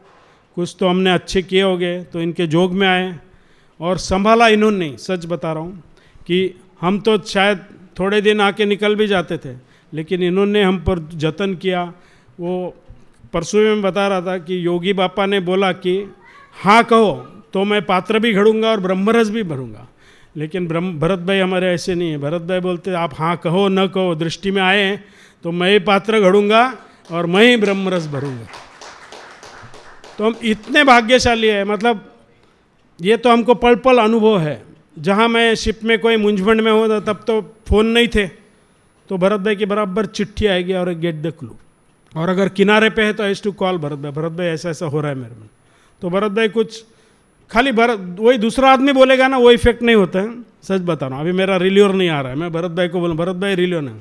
कुछ तो हमने अच्छे किए होंगे तो इनके जोग में आए और संभाला इन्होंने। सच बता रहा हूँ कि हम तो शायद थोड़े दिन आके निकल भी जाते थे, लेकिन इन्होंने हम पर जतन किया। वो परसों में बता रहा था कि योगी बापा ने बोला कि हाँ कहो तो मैं पात्र भी घड़ूंगा और ब्रह्मरस भी भरूंगा, लेकिन भरत भाई हमारे ऐसे नहीं है। भरत भाई बोलते आप हाँ कहो न कहो, दृष्टि में आए तो मैं ही पात्र घड़ूंगा और मैं ही ब्रह्मरस भरूंगा। तो हम इतने भाग्यशाली है, मतलब ये तो हमको पल पल अनुभव है। जहाँ मैं शिप में कोई मूंझवंड में हो तब तो फ़ोन नहीं थे, तो भरत भाई की बराबर चिट्ठी आएगी और गेट द क्लू, और अगर किनारे पे है तो आई टू कॉल भरत भाई ऐसा ऐसा हो रहा है मेरे में। तो भरत भाई कुछ खाली वही दूसरा आदमी बोलेगा ना, वो इफेक्ट नहीं होता है। सच बता रहा हूँ, अभी मेरा रिल्योर नहीं आ रहा है, मैं भरत भाई को बोलूँ भरत भाई रिल्योर नहीं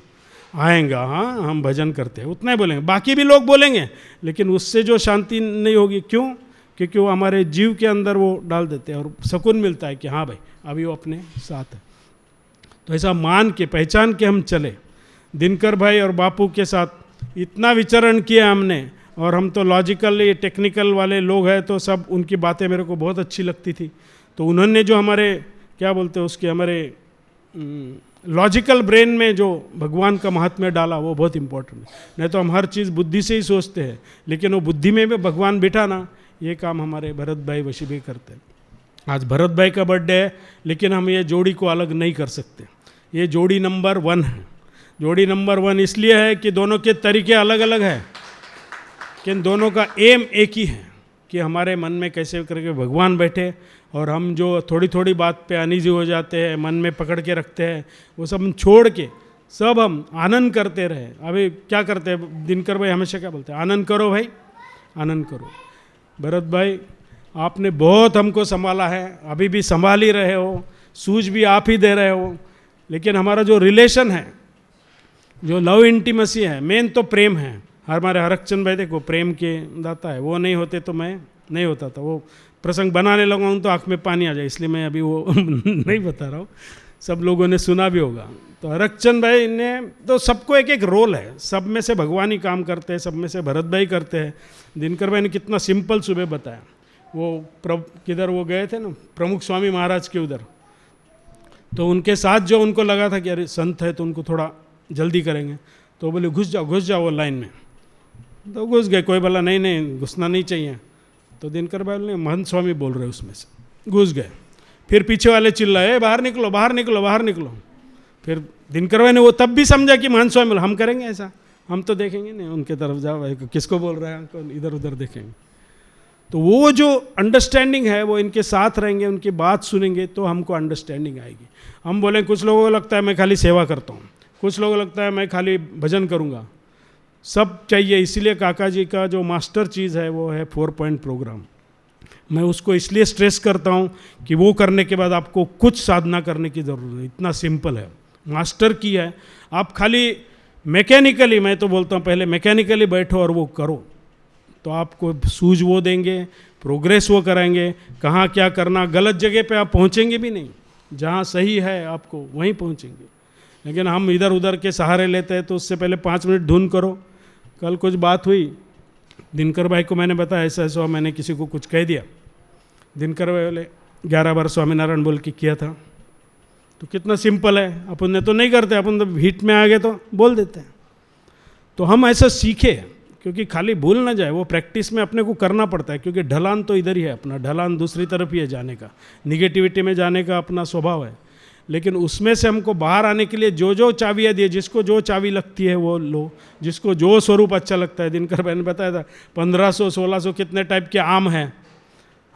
आएगा, हाँ हम भजन करते हैं, उतना ही बोलेंगे, बाकी भी लोग बोलेंगे, लेकिन उससे जो शांति नहीं होगी। क्यों? क्योंकि वो हमारे जीव के अंदर वो डाल देते हैं और सुकून मिलता है कि हाँ भाई अभी वो अपने साथ है। तो ऐसा मान के पहचान के हम चले। दिनकर भाई और बापू के साथ इतना विचरण किया हमने, और हम तो लॉजिकल टेक्निकल वाले लोग हैं, तो सब उनकी बातें मेरे को बहुत अच्छी लगती थी। तो उन्होंने जो हमारे क्या बोलते हैं उसके हमारे लॉजिकल ब्रेन में जो भगवान का महात्म्य डाला वो बहुत इंपॉर्टेंट है। नहीं तो हम हर चीज़ बुद्धि से ही सोचते हैं, लेकिन वो बुद्धि में भी भगवान बिठाना, ये काम हमारे भरत भाई वशी भाई करते हैं। आज भरत भाई का बर्थडे है, लेकिन हम ये जोड़ी को अलग नहीं कर सकते। ये जोड़ी नंबर 1 है। जोड़ी नंबर 1 इसलिए है कि दोनों के तरीके अलग अलग हैं, लेकिन दोनों का एम एक ही है कि हमारे मन में कैसे करके भगवान बैठे, और हम जो थोड़ी थोड़ी बात पे अनईजी हो जाते हैं, मन में पकड़ के रखते हैं, वो सब हम छोड़ के सब हम आनंद करते रहे। अभी क्या करते हैं दिनकर भाई हमेशा क्या बोलते हैं, आनंद करो भाई, आनंद करो। भरत भाई आपने बहुत हमको संभाला है, अभी भी संभाल ही रहे हो, सूझ भी आप ही दे रहे हो, लेकिन हमारा जो रिलेशन है, जो लव इंटीमेसी है, मेन तो प्रेम है। हमारे हरकचंद भाई देखो प्रेम के दाता है, वो नहीं होते तो मैं नहीं होता था। वो प्रसंग बनाने लगा हूँ तो आँख में पानी आ जाए, इसलिए मैं अभी वो नहीं बता रहा हूँ, सब लोगों ने सुना भी होगा। तो हरकचंद भाई ने तो सबको एक एक रोल है, सब में से भगवान ही काम करते हैं, सब में से भरत भाई करते हैं। दिनकर भाई ने कितना सिंपल सुबह बताया। वो किधर वो गए थे ना प्रमुख स्वामी महाराज के उधर, तो उनके साथ जो उनको लगा था कि अरे संत है तो उनको थोड़ा जल्दी करेंगे, तो बोले घुस जाओ वो लाइन में, तो घुस गए। कोई बोला नहीं घुसना नहीं चाहिए, तो दिनकर भाई ने महंत स्वामी बोल रहे उसमें से, घुस गए। फिर पीछे वाले चिल्लाए बाहर निकलो बाहर निकलो बाहर निकलो। फिर दिनकर भाई ने वो तब भी समझा कि महंत स्वामी बोले हम करेंगे ऐसा, हम तो देखेंगे नहीं उनके तरफ, जाओ भाई किसको बोल रहा है, इधर उधर देखेंगे। तो वो जो अंडरस्टैंडिंग है वो इनके साथ रहेंगे, उनकी बात सुनेंगे तो हमको अंडरस्टैंडिंग आएगी। हम बोलें कुछ लोगों को लगता है मैं खाली सेवा करता हूँ, कुछ लोगों को लगता है मैं खाली भजन करूँगा, सब चाहिए। इसीलिए काका जी का जो मास्टर चीज़ है वो है 4 पॉइंट प्रोग्राम। मैं उसको इसलिए स्ट्रेस करता हूँ कि वो करने के बाद आपको कुछ साधना करने की ज़रूरत नहीं, इतना सिंपल है। मास्टर की है, आप खाली मैकेनिकली, मैं तो बोलता हूँ पहले मैकेनिकली बैठो और वो करो, तो आपको सूझ वो देंगे, प्रोग्रेस वो कराएंगे, कहाँ क्या करना। गलत जगह पे आप पहुँचेंगे भी नहीं, जहाँ सही है आपको वहीं पहुँचेंगे। लेकिन हम इधर उधर के सहारे लेते हैं, तो उससे पहले 5 मिनट धुन करो। कल कुछ बात हुई, दिनकर भाई को मैंने बताया ऐसा ऐसा, मैंने किसी को कुछ कह दिया, दिनकर भाई बोले 11 बार स्वामीनारायण बोल के किया था। तो कितना सिंपल है, अपन ने तो नहीं करते, अपन तो हीट में आ गए तो बोल देते हैं। तो हम ऐसा सीखे, क्योंकि खाली भूल ना जाए, वो प्रैक्टिस में अपने को करना पड़ता है, क्योंकि ढलान तो इधर ही है, अपना ढलान दूसरी तरफ ही है जाने का, निगेटिविटी में जाने का अपना स्वभाव है। लेकिन उसमें से हमको बाहर आने के लिए जो जो चाबियाँ दिए, जिसको जो चाबी लगती है वो लो, जिसको जो स्वरूप अच्छा लगता है। दिनकर भाई ने बताया था 1500-1600 कितने टाइप के आम हैं,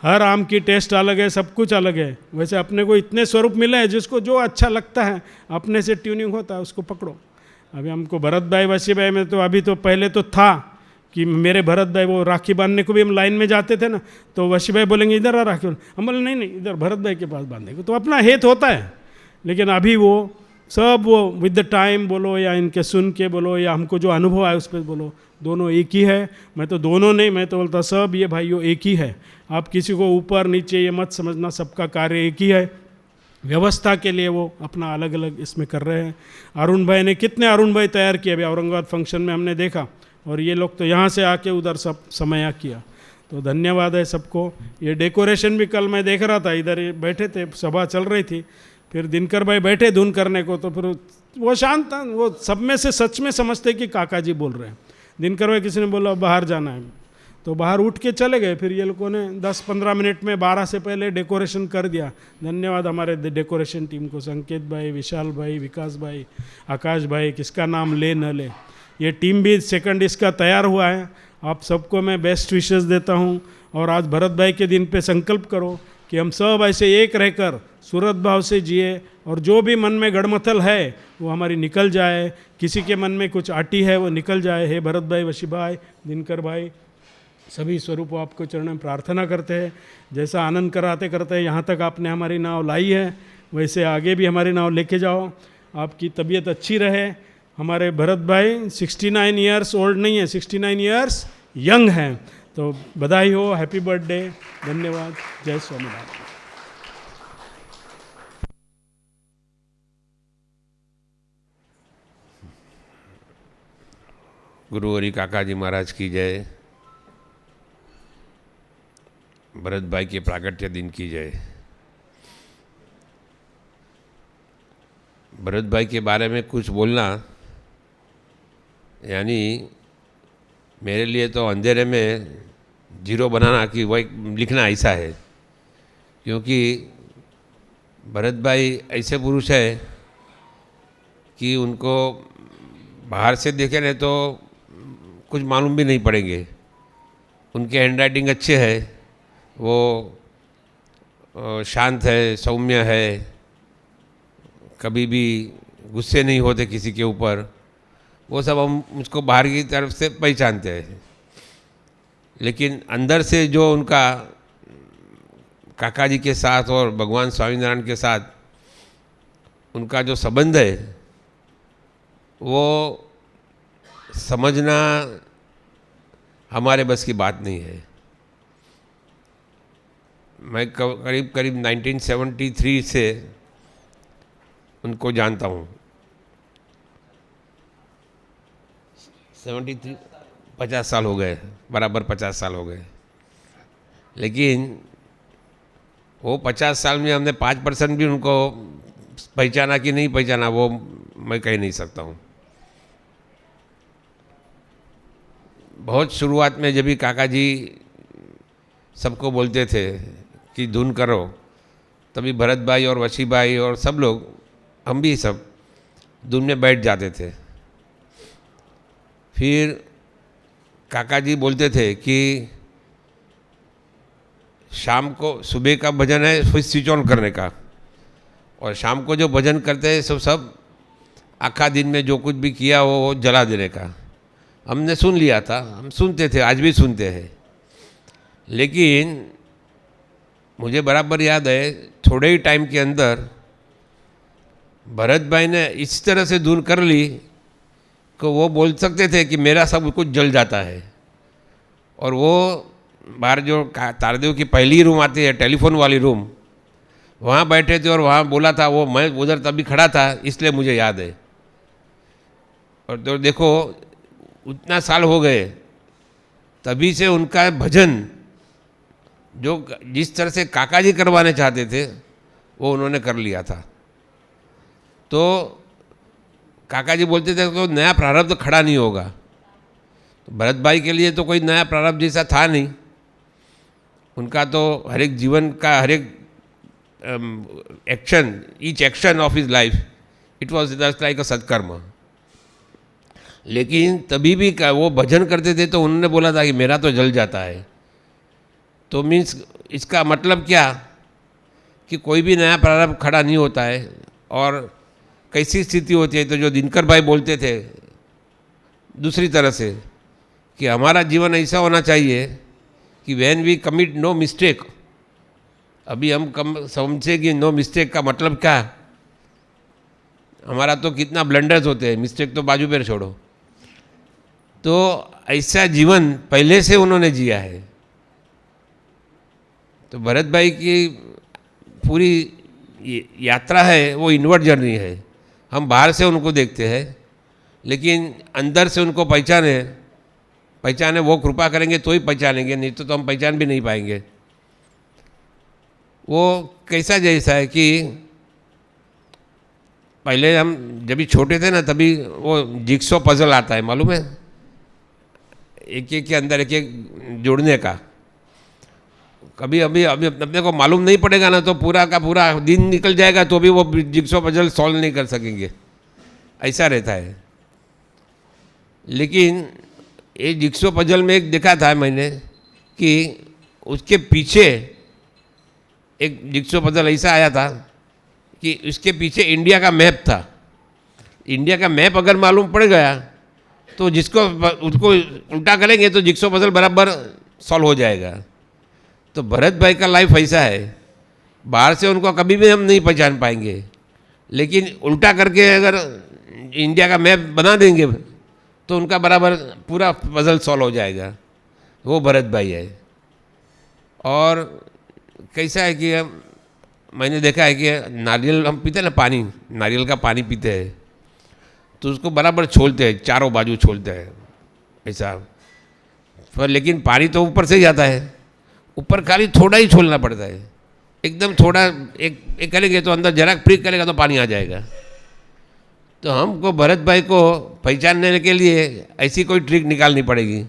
हर आम की टेस्ट अलग है, सब कुछ अलग है। वैसे अपने को इतने स्वरूप मिले हैं, जिसको जो अच्छा लगता है अपने से ट्यूनिंग होता है उसको पकड़ो। अभी हमको भरत भाई वशी भाई में तो अभी तो पहले तो था कि मेरे भरत भाई वो राखी बांधने को भी हम लाइन में जाते थे ना, तो वशी भाई बोलेंगे इधर आ राखी बांध, हम बोले नहीं नहीं इधर भरत भाई के पास बांधेंगे। तो अपना हेत होता है, लेकिन अभी वो सब वो विद द टाइम बोलो या इनके सुन के बोलो या हमको जो अनुभव आया उस पर बोलो, दोनों एक ही है। मैं तो दोनों नहीं, मैं तो बोलता सब ये भाइयों एक ही है। आप किसी को ऊपर नीचे ये मत समझना, सबका कार्य एक ही है। व्यवस्था के लिए वो अपना अलग अलग इसमें कर रहे हैं। अरुण भाई ने कितने अरुण भाई तैयार किए, अभी औरंगाबाद फंक्शन में हमने देखा, और ये लोग तो यहाँ से आके उधर सब समया किया, तो धन्यवाद है सबको। ये डेकोरेशन भी कल मैं देख रहा था, इधर ये बैठे थे, सभा चल रही थी, फिर दिनकर भाई बैठे धुन करने को, तो फिर वो शांत था, वो सब में से सच में समझते कि काका जी बोल रहे हैं। दिनकर भाई किसी ने बोला बाहर जाना है, तो बाहर उठ के चले गए। फिर ये लोगों ने 10-15 मिनट में 12 से पहले डेकोरेशन कर दिया। धन्यवाद हमारे डेकोरेशन टीम को, संकेत भाई, विशाल भाई, विकास भाई, आकाश भाई, किसका नाम ले न ले। ये टीम भी सेकंड इसका तैयार हुआ है। आप सबको मैं बेस्ट विशेस देता हूँ। और आज भरत भाई के दिन पे संकल्प करो कि हम सब ऐसे एक रहकर सूरत भाव से जिए, और जो भी मन में गड़मथल है वो हमारी निकल जाए, किसी के मन में कुछ आटी है वो निकल जाए। हे भरत भाई, वशी भाई, दिनकर भाई, सभी स्वरूपों आपको चरण में प्रार्थना करते हैं। जैसा आनंद कराते करते यहाँ तक आपने हमारी नाव लाई है, वैसे आगे भी हमारी नाव लेके जाओ। आपकी तबीयत अच्छी रहे। हमारे भरत भाई 69 ईयर्स ओल्ड नहीं है, 69 ईयर्स यंग हैं। तो बधाई हो, हैप्पी बर्थडे, धन्यवाद, जय स्वामीनारायण। गुरु हरि काका जी महाराज की जय। भरत भाई के प्राकट्य दिन की जय। भरत भाई के बारे में कुछ बोलना यानी मेरे लिए तो अंधेरे में जीरो बनाना कि वही लिखना ऐसा है, क्योंकि भरत भाई ऐसे पुरुष है कि उनको बाहर से देखे नहीं तो कुछ मालूम भी नहीं पड़ेंगे। उनके हैंडराइटिंग अच्छे है, वो शांत है, सौम्य है, कभी भी गुस्से नहीं होते किसी के ऊपर। वो सब हम मुझको बाहर की तरफ से पहचानते हैं, लेकिन अंदर से जो उनका काका जी के साथ और भगवान स्वामीनारायण के साथ उनका जो संबंध है वो समझना हमारे बस की बात नहीं है। मैं करीब करीब 1973 से उनको जानता हूँ। 73 50 साल हो गए, बराबर 50 साल हो गए। लेकिन वो 50 साल में हमने 5% भी उनको पहचाना कि नहीं पहचाना वो मैं कह नहीं सकता हूँ। बहुत शुरुआत में जब भी काका जी सबको बोलते थे कि धुन करो, तभी भरत भाई और वशी भाई और सब लोग, हम भी सब धुन में बैठ जाते थे। फिर काका जी बोलते थे कि शाम को सुबह का भजन है फिर स्विच ऑन करने का, और शाम को जो भजन करते हैं सब आखा दिन में जो कुछ भी किया वो जला देने का। हमने सुन लिया था, हम सुनते थे, आज भी सुनते हैं। लेकिन मुझे बराबर याद है थोड़े ही टाइम के अंदर भरत भाई ने इस तरह से धुन कर ली कि वो बोल सकते थे कि मेरा सब कुछ जल जाता है। और वो बाहर जो तारदेव की पहली रूम आती है, टेलीफोन वाली रूम, वहाँ बैठे थे और वहाँ बोला था वो, मैं उधर तभी खड़ा था इसलिए मुझे याद है। और तो देखो उतना साल हो गए, तभी से उनका भजन जो जिस तरह से काका जी करवाने चाहते थे वो उन्होंने कर लिया था। तो काका जी बोलते थे तो नया प्रारब्ध तो खड़ा नहीं होगा। तो भरत भाई के लिए तो कोई नया प्रारब्ध जैसा था नहीं। उनका तो हर एक जीवन का हर एक action, each action of his life, it was just like अ सत्कर्म। लेकिन तभी भी वो भजन करते थे तो उन्होंने बोला था कि मेरा तो जल जाता है। तो मीन्स इसका मतलब क्या कि कोई भी नया प्रारंभ खड़ा नहीं होता है। और कैसी स्थिति होती है, तो जो दिनकर भाई बोलते थे दूसरी तरह से कि हमारा जीवन ऐसा होना चाहिए कि when we commit no mistake, अभी हम कम समझे कि नो मिस्टेक का मतलब क्या है। हमारा तो कितना ब्लंडर्स होते हैं, मिस्टेक तो बाजू पर छोड़ो। तो ऐसा जीवन पहले से उन्होंने जिया है। तो भरत भाई की पूरी यात्रा है वो इनवर्ड जर्नी है। हम बाहर से उनको देखते हैं, लेकिन अंदर से उनको पहचाने वो कृपा करेंगे तो ही पहचानेंगे, नहीं तो हम पहचान भी नहीं पाएंगे। वो कैसा जैसा है कि पहले हम जब भी छोटे थे ना, तभी वो जिक्सो पजल आता है, मालूम है, एक एक के अंदर एक एक जोड़ने का। कभी अभी अपने को मालूम नहीं पड़ेगा ना, तो पूरा का पूरा दिन निकल जाएगा तो भी वो जिक्सो पजल सॉल्व नहीं कर सकेंगे, ऐसा रहता है। लेकिन ये जिक्सो पजल में एक देखा था मैंने कि उसके पीछे एक जिक्सो पजल ऐसा आया था कि उसके पीछे इंडिया का मैप था। इंडिया का मैप अगर मालूम पड़ गया तो उसको उल्टा करेंगे तो जिक्सो पजल बराबर सॉल्व हो जाएगा। तो भरत भाई का लाइफ ऐसा है, बाहर से उनको कभी भी हम नहीं पहचान पाएंगे, लेकिन उल्टा करके अगर इंडिया का मैप बना देंगे तो उनका बराबर पूरा पजल सॉल्व हो जाएगा। वो भरत भाई है। और कैसा है कि मैंने देखा है कि नारियल हम पीते हैं ना, पानी, नारियल का पानी पीते हैं तो उसको बराबर छोलते हैं, चारों बाजू छोलते हैं ऐसा। पर लेकिन पानी तो ऊपर से ही आता है, ऊपर खाली थोड़ा ही छोलना पड़ता है, एकदम थोड़ा एक करेंगे तो अंदर जरा प्रिक करेगा तो पानी आ जाएगा। तो हमको भरत भाई को पहचानने के लिए ऐसी कोई ट्रिक निकालनी पड़ेगी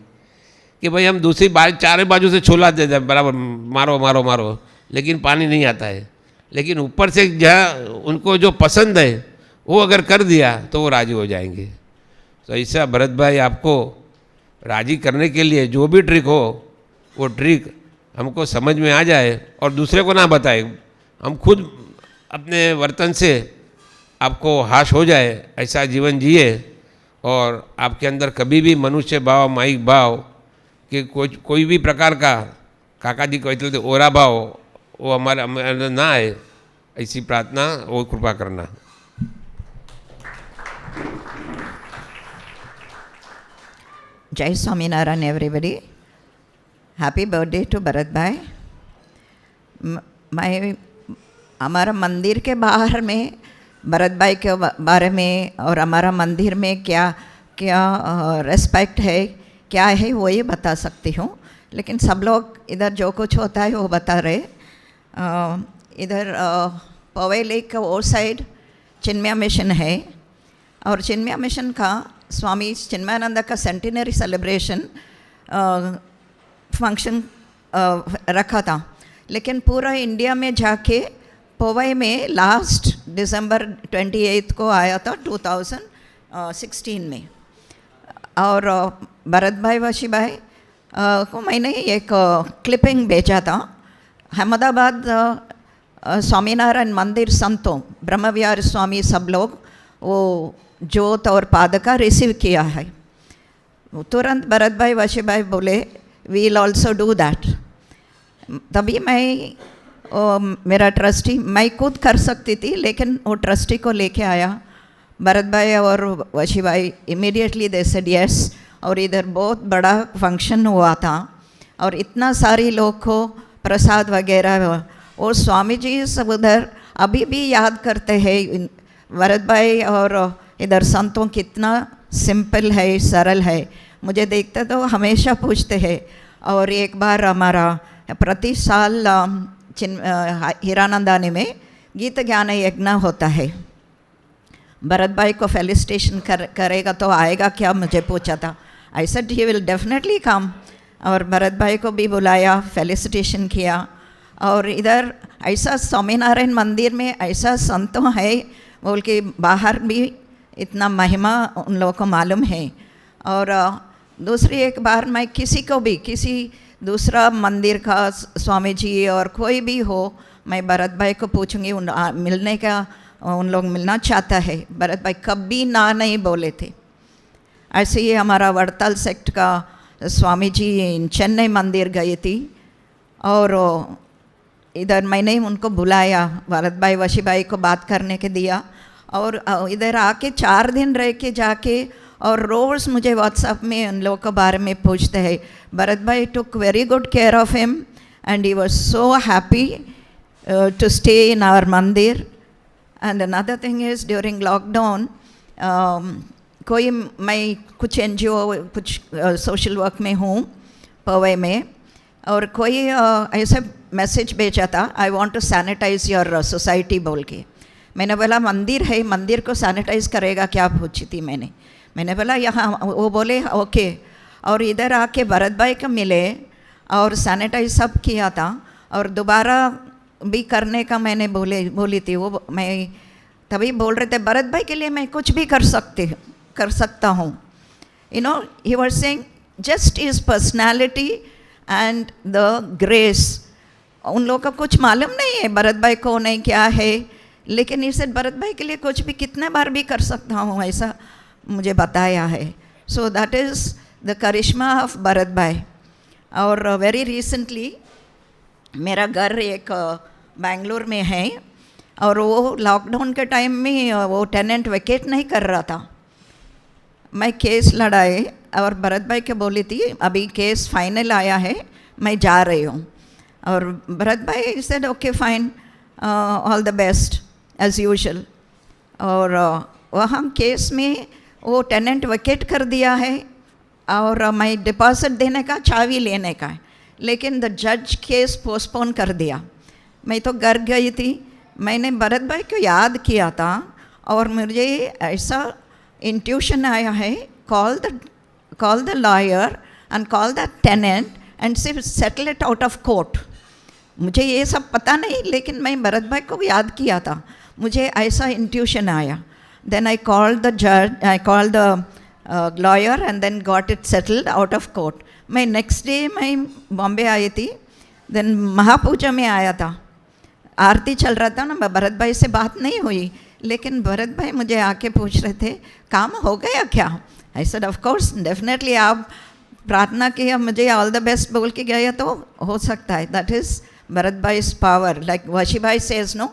कि भाई हम दूसरी चारों बाजू से छोला देते हैं, बराबर मारो मारो मारो, लेकिन पानी नहीं आता है। लेकिन ऊपर से जहाँ उनको जो पसंद है वो अगर कर दिया तो वो राजी हो जाएंगे। तो ऐसा भरत भाई आपको राजी करने के लिए जो भी ट्रिक हो वो ट्रिक हमको समझ में आ जाए और दूसरे को ना बताए, हम खुद अपने वर्तन से आपको हाश हो जाए, ऐसा जीवन जिए और आपके अंदर कभी भी मनुष्य भाव, माइक भाव कि कोई भी प्रकार का, काका जी कहते थे ओरा भाव, वो हमारे अंदर ना आए, ऐसी प्रार्थना वो कृपा करना। Jai Swaminarayan everybody. Happy birthday to Bharat Bhai. मैं हमारा मंदिर के बाहर में भरत भाई के बारे में और हमारा मंदिर में क्या क्या रेस्पेक्ट है, क्या है वो ये बता सकती हूँ, लेकिन सब लोग इधर जो कुछ होता है वो बता रहे। इधर पवे लेक का वो साइड चिन्मया मिशन है और चिन्मया मिशन का स्वामी चिन्मयानंद का सेंटिनरी सेलिब्रेशन फंक्शन रखा था, लेकिन पूरा इंडिया में जाके पवई में लास्ट दिसंबर 28 को आया था 2016 में। और भरत भाई वशी भाई को मैंने एक क्लिपिंग भेजा था। अहमदाबाद स्वामीनारायण मंदिर संतों ब्रह्मविहार स्वामी सब लोग वो जोत और पादका रिसीव किया है। तुरंत भरत भाई वशी भाई बोले we will also do that. तभी मैं मेरा ट्रस्टी, मैं खुद कर सकती थी लेकिन वो ट्रस्टी को लेके आया भरत भाई और वशी भाई, इमीडिएटली दे सेड यस। और इधर बहुत बड़ा फंक्शन हुआ था और इतना सारे लोग को प्रसाद वगैरह, और स्वामी जी सब उधर अभी भी याद करते हैं भरत भाई और इधर संतों कितना सिंपल है, सरल है। मुझे देखते तो हमेशा पूछते हैं। और एक बार हमारा प्रति साल हीरानंदानी में गीत ज्ञान यज्ञ होता है। भरत भाई को फेलिसिटेशन करेगा तो आएगा क्या, मुझे पूछा था। I said he will definitely come. और भरत भाई को भी बुलाया, फेलिसिटेशन किया। और इधर ऐसा स्वामीनारायण मंदिर में ऐसा संतों है बोल के बाहर भी इतना महिमा उन लोगों को मालूम है। और दूसरी एक बार मैं किसी को भी, किसी दूसरा मंदिर का स्वामी जी और कोई भी हो, मैं भरत भाई को पूछूंगी मिलने का, उन लोग मिलना चाहता है। भरत भाई कभी ना नहीं बोले थे। ऐसे ही हमारा वड़ताल सेक्ट का स्वामी जी चेन्नई मंदिर गई थी और इधर मैंने उनको बुलाया, भरत भाई वशी भाई को बात करने के दिया और इधर आके 4 दिन रह के जाके और रोज़ मुझे व्हाट्सएप में उन लोगों के बारे में पूछते हैं. Bharat bhai took very good care of him and he was so happy to stay in our mandir. And another thing is during lockdown कोई मैं कुछ NGO कुछ सोशल वर्क में हूँ पवई में, और कोई ऐसे मैसेज भेजा था, I want to sanitize your society बोल के. मैंने बोला मंदिर है, मंदिर को सैनिटाइज करेगा क्या पूछी थी मैंने बोला यहाँ. वो बोले ओके. और इधर आके भरत भाई को मिले और सैनिटाइज सब किया था और दोबारा भी करने का मैंने बोली थी. वो मैं तभी बोल रहे थे भरत भाई के लिए मैं कुछ भी कर सकता हूँ. You know he was saying just his personality and the grace. उन लोगों का कुछ मालूम नहीं है भरत भाई कौन है क्या है, लेकिन इसे भरत भाई के लिए कुछ भी कितने बार भी कर सकता हूँ ऐसा मुझे बताया है. सो दैट इज़ द करिश्मा ऑफ भरत भाई. और वेरी रिसेंटली मेरा घर एक बेंगलोर में है और वो लॉकडाउन के टाइम में वो टेनेंट वेकेट नहीं कर रहा था. मैं केस लड़ाए और भरत भाई को बोली थी अभी केस फाइनल आया है, मैं जा रही हूँ. और Bharat bhai said okay fine, all the best as usual. और वहाँ केस में वो टेनेंट वेकेट कर दिया है और मैं डिपॉजिट देने का चाबी लेने का है, लेकिन द जज केस पोस्टपोन कर दिया. मैं तो घर गई थी, मैंने भरत भाई को याद किया था और मुझे ऐसा इंट्यूशन आया है, call the lawyer and call the tenant and say settle it out of court. मुझे ये सब पता नहीं, लेकिन मैं भरत भाई को याद किया था, मुझे ऐसा इंट्यूशन आया. Then I called the judge, I called the lawyer and then got it settled out of court. मैं नेक्स्ट डे मैं बॉम्बे आई थी, देन महापूजा में आया था, आरती चल रहा था ना, भरत भाई से बात नहीं हुई, लेकिन भरत भाई मुझे आके पूछ रहे थे काम हो गया क्या. I said of course definitely, आप प्रार्थना किया मुझे ऑल द बेस्ट बोल के गया तो हो सकता है. That is Bharat bhai's power. Like Vashi bhai says no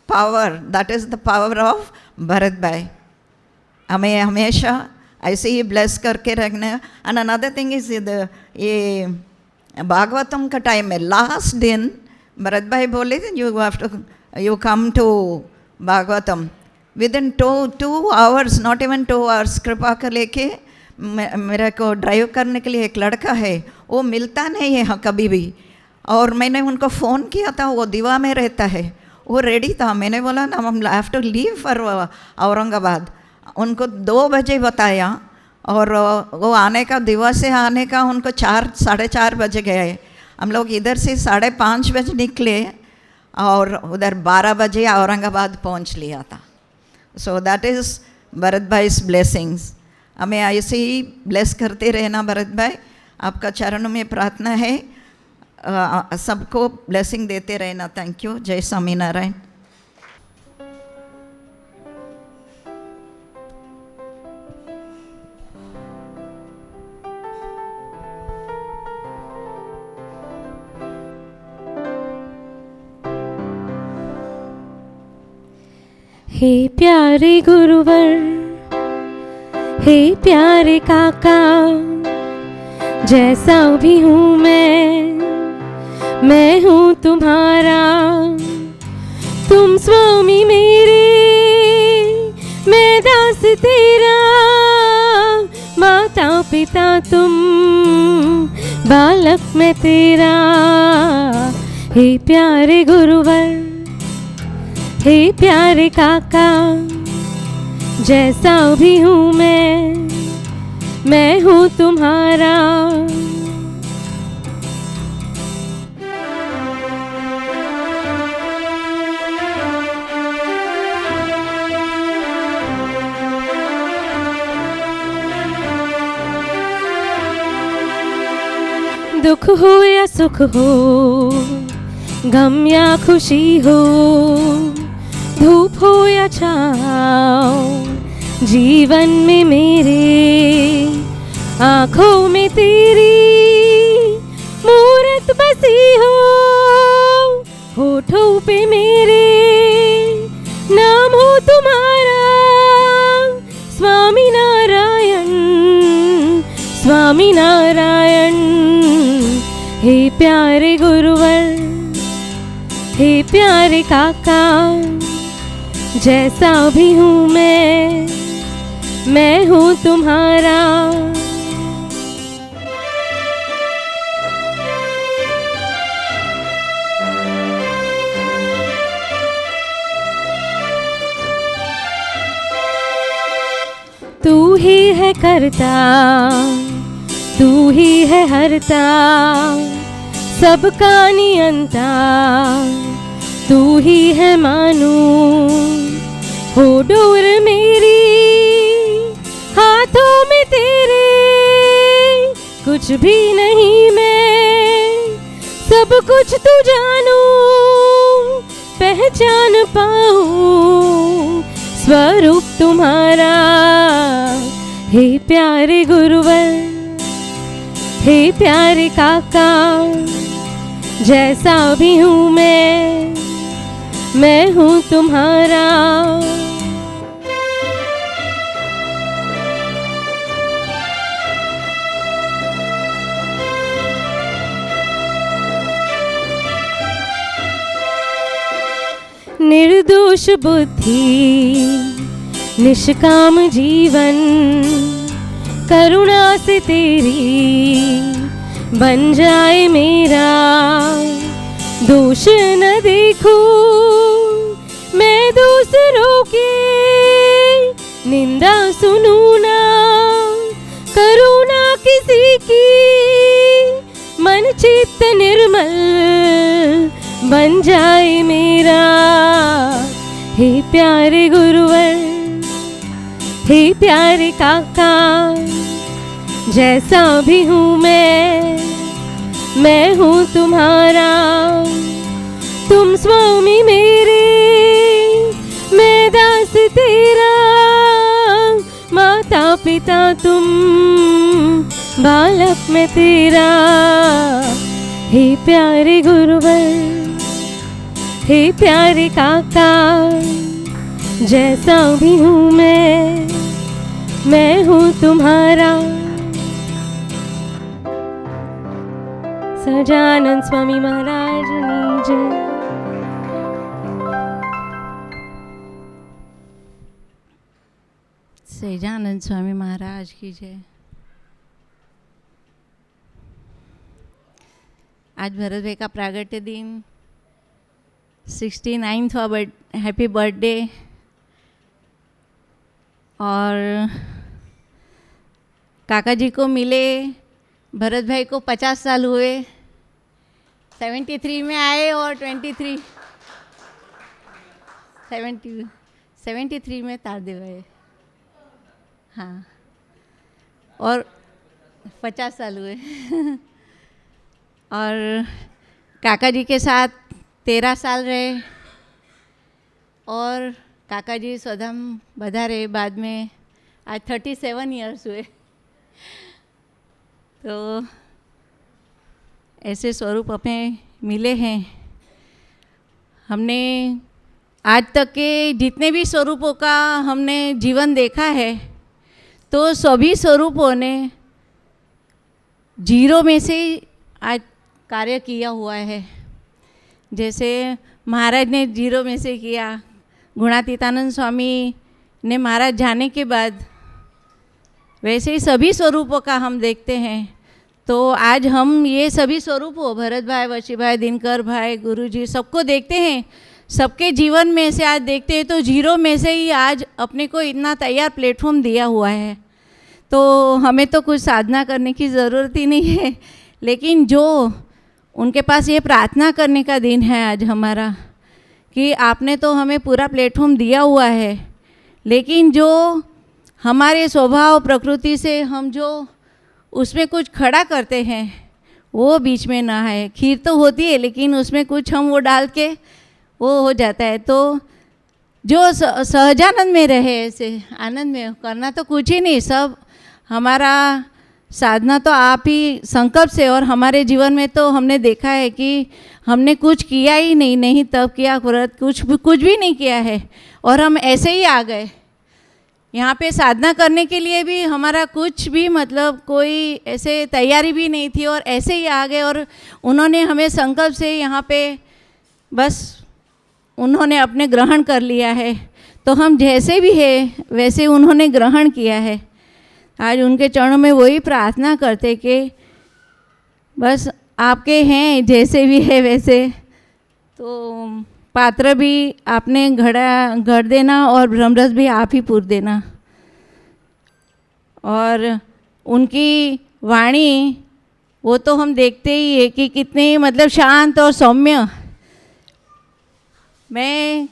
power, that is the power of Bharat bhai. हमें हमेशा ऐसे ही ब्लेस करके रखना. एंड अनदर थिंग इज ये भागवतम का टाइम में लास्ट दिन भरत भाई बोले थे you come to Bhagavatam. Within 2 hours, not even 2 hours, कृपा कर लेके मेरे को ड्राइव करने के लिए एक लड़का है, वो मिलता नहीं है कभी भी. और मैंने उनको फ़ोन किया था, वो दीवा में रहता है, वो रेडी था. मैंने बोला ना हम have to leave for Aurangabad. उनको 2 बजे बताया और वो आने का, दीवा से आने का उनको 4-4:30 बजे गए. हम लोग इधर से 5:30 बजे निकले और उधर 12 बजे औरंगाबाद पहुंच लिया था. So that is Bharat bhai's blessings. हमें ऐसे ही ब्लेस करते रहना भरत भाई. आपका चरणों में प्रार्थना है, सबको ब्लेसिंग देते रहना. Thank you. जय स्वामीनारायण. हे प्यारे गुरुवर, हे प्यारे काका, जैसा भी हूँ मैं हूँ तुम्हारा. तुम स्वामी मेरे, मैं दास तेरा. माता पिता तुम, बालक मैं तेरा. हे प्यारे गुरुवर, हे प्यारे काका, जैसा भी हूँ मैं हूँ तुम्हारा. दुख हो या सुख हो, गम या खुशी हो, धूप हो या छाँव, जीवन में मेरे आँखों में तेरी बसी हो होठों पे मेरे, नाम हो तुम्हारा स्वामी नारायण, स्वामी नारायण। हे प्यारे गुरुवर, हे प्यारे काका, जैसा भी हूँ मैं हूँ तुम्हारा। तू ही है करता, तू ही है हरता, सबका नियंता, तू ही है मानू। हो डोर मेरी हाथों में तेरे, कुछ भी नहीं मैं, सब कुछ तू जानू, पहचान पाऊं स्वरूप तुम्हारा। हे प्यारे गुरुवर, हे प्यारे काका, जैसा भी हूँ मैं हूँ तुम्हारा। निर्दोष बुद्धि, निष्काम जीवन, करुणा से तेरी बन जाए मेरा। दोष न देखूं मैं दूसरों की, निंदा सुनूं ना करूँ ना किसी की, मन चित्त निर्मल बन जाए मेरा। हे प्यारे गुरुवर, हे प्यारे काका, जैसा भी हूँ मैं हूँ तुम्हारा। तुम स्वामी मेरे, मैं दास तेरा, माता पिता तुम, बालक मैं तेरा। हे प्यारे गुरुवर, हे प्यारे काका, जैसा भी हूँ मैं हूँ तुम्हारा। सजानंद स्वामी महाराज की जय। सजानंद स्वामी महाराज की जय। आज भरत भाई का प्रागट्य दिन, 69वां हैप्पी बर्थडे। और काका जी को मिले भरत भाई को 50 साल हुए, 73 में आए और 73 में तार देवाए। हाँ, और 50 साल हुए। और काका जी के साथ 13 साल रहे और काका जी स्वधम बधा रहे। बाद में आज 37 ईयर्स हुए। तो ऐसे स्वरूप हमें मिले हैं। हमने आज तक के जितने भी स्वरूपों का हमने जीवन देखा है, तो सभी स्वरूपों ने जीरो में से आज कार्य किया हुआ है। जैसे महाराज ने जीरो में से किया, गुणातीतानंद स्वामी ने महाराज जाने के बाद, वैसे ही सभी स्वरूपों का हम देखते हैं। तो आज हम ये सभी स्वरूपों, भरत भाई, वशी भाई, दिनकर भाई, गुरु जी, सबको देखते हैं। सबके जीवन में से आज देखते हैं तो जीरो में से ही आज अपने को इतना तैयार प्लेटफॉर्म दिया हुआ है। तो हमें तो कुछ साधना करने की ज़रूरत ही नहीं है, लेकिन जो उनके पास ये प्रार्थना करने का दिन है आज हमारा, कि आपने तो हमें पूरा प्लेटफॉर्म दिया हुआ है, लेकिन जो हमारे स्वभाव प्रकृति से हम जो उसमें कुछ खड़ा करते हैं वो बीच में ना है। खीर तो होती है लेकिन उसमें कुछ हम वो डाल के वो हो जाता है। तो जो सहजानंद में रहे, ऐसे आनंद में करना तो कुछ ही नहीं, सब हमारा साधना तो आप ही संकल्प से, और हमारे जीवन में तो हमने देखा है कि हमने कुछ किया ही नहीं तब किया व्रत, कुछ भी नहीं किया है, और हम ऐसे ही आ गए यहाँ पे। साधना करने के लिए भी हमारा कुछ भी मतलब कोई ऐसे तैयारी भी नहीं थी, और ऐसे ही आ गए, और उन्होंने हमें संकल्प से यहाँ पे बस उन्होंने अपने ग्रहण कर लिया है। तो हम जैसे भी है वैसे उन्होंने ग्रहण किया है। आज उनके चरणों में वही प्रार्थना करते कि बस आपके हैं जैसे भी है वैसे, तो पात्र भी आपने घड़ देना और ब्रह्मरस भी आप ही पूर देना। और उनकी वाणी वो तो हम देखते ही है कि कितनी मतलब शांत और सौम्य। मैं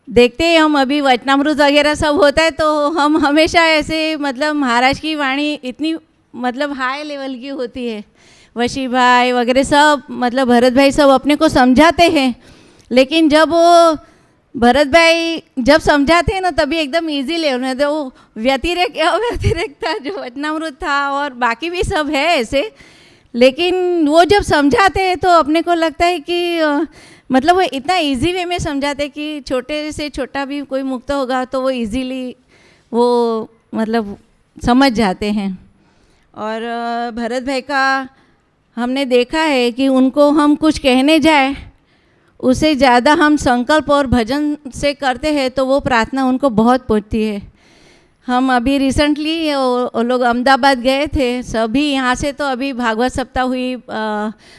देखते ही हम अभी वचनामृत वगैरह सब होता है तो हम हमेशा ऐसे मतलब महाराज की वाणी इतनी मतलब हाई लेवल की होती है। वशी भाई वगैरह सब मतलब भरत भाई सब अपने को समझाते हैं, लेकिन जब वो भरत भाई जब समझाते हैं ना तभी एकदम इजी लेवल में, तो वो व्यतिरेक था जो वचनामृत था और बाकी भी सब है ऐसे, लेकिन वो जब समझाते हैं तो अपने को लगता है कि मतलब वो इतना इजी वे में समझाते कि छोटे से छोटा भी कोई मुक्त होगा तो वो इजीली वो मतलब समझ जाते हैं। और भरत भाई का हमने देखा है कि उनको हम कुछ कहने जाए उससे ज़्यादा हम संकल्प और भजन से करते हैं तो वो प्रार्थना उनको बहुत पहुंचती है। हम अभी रिसेंटली वो लोग अहमदाबाद गए थे सभी यहाँ से, तो अभी भागवत सप्ताह हुई,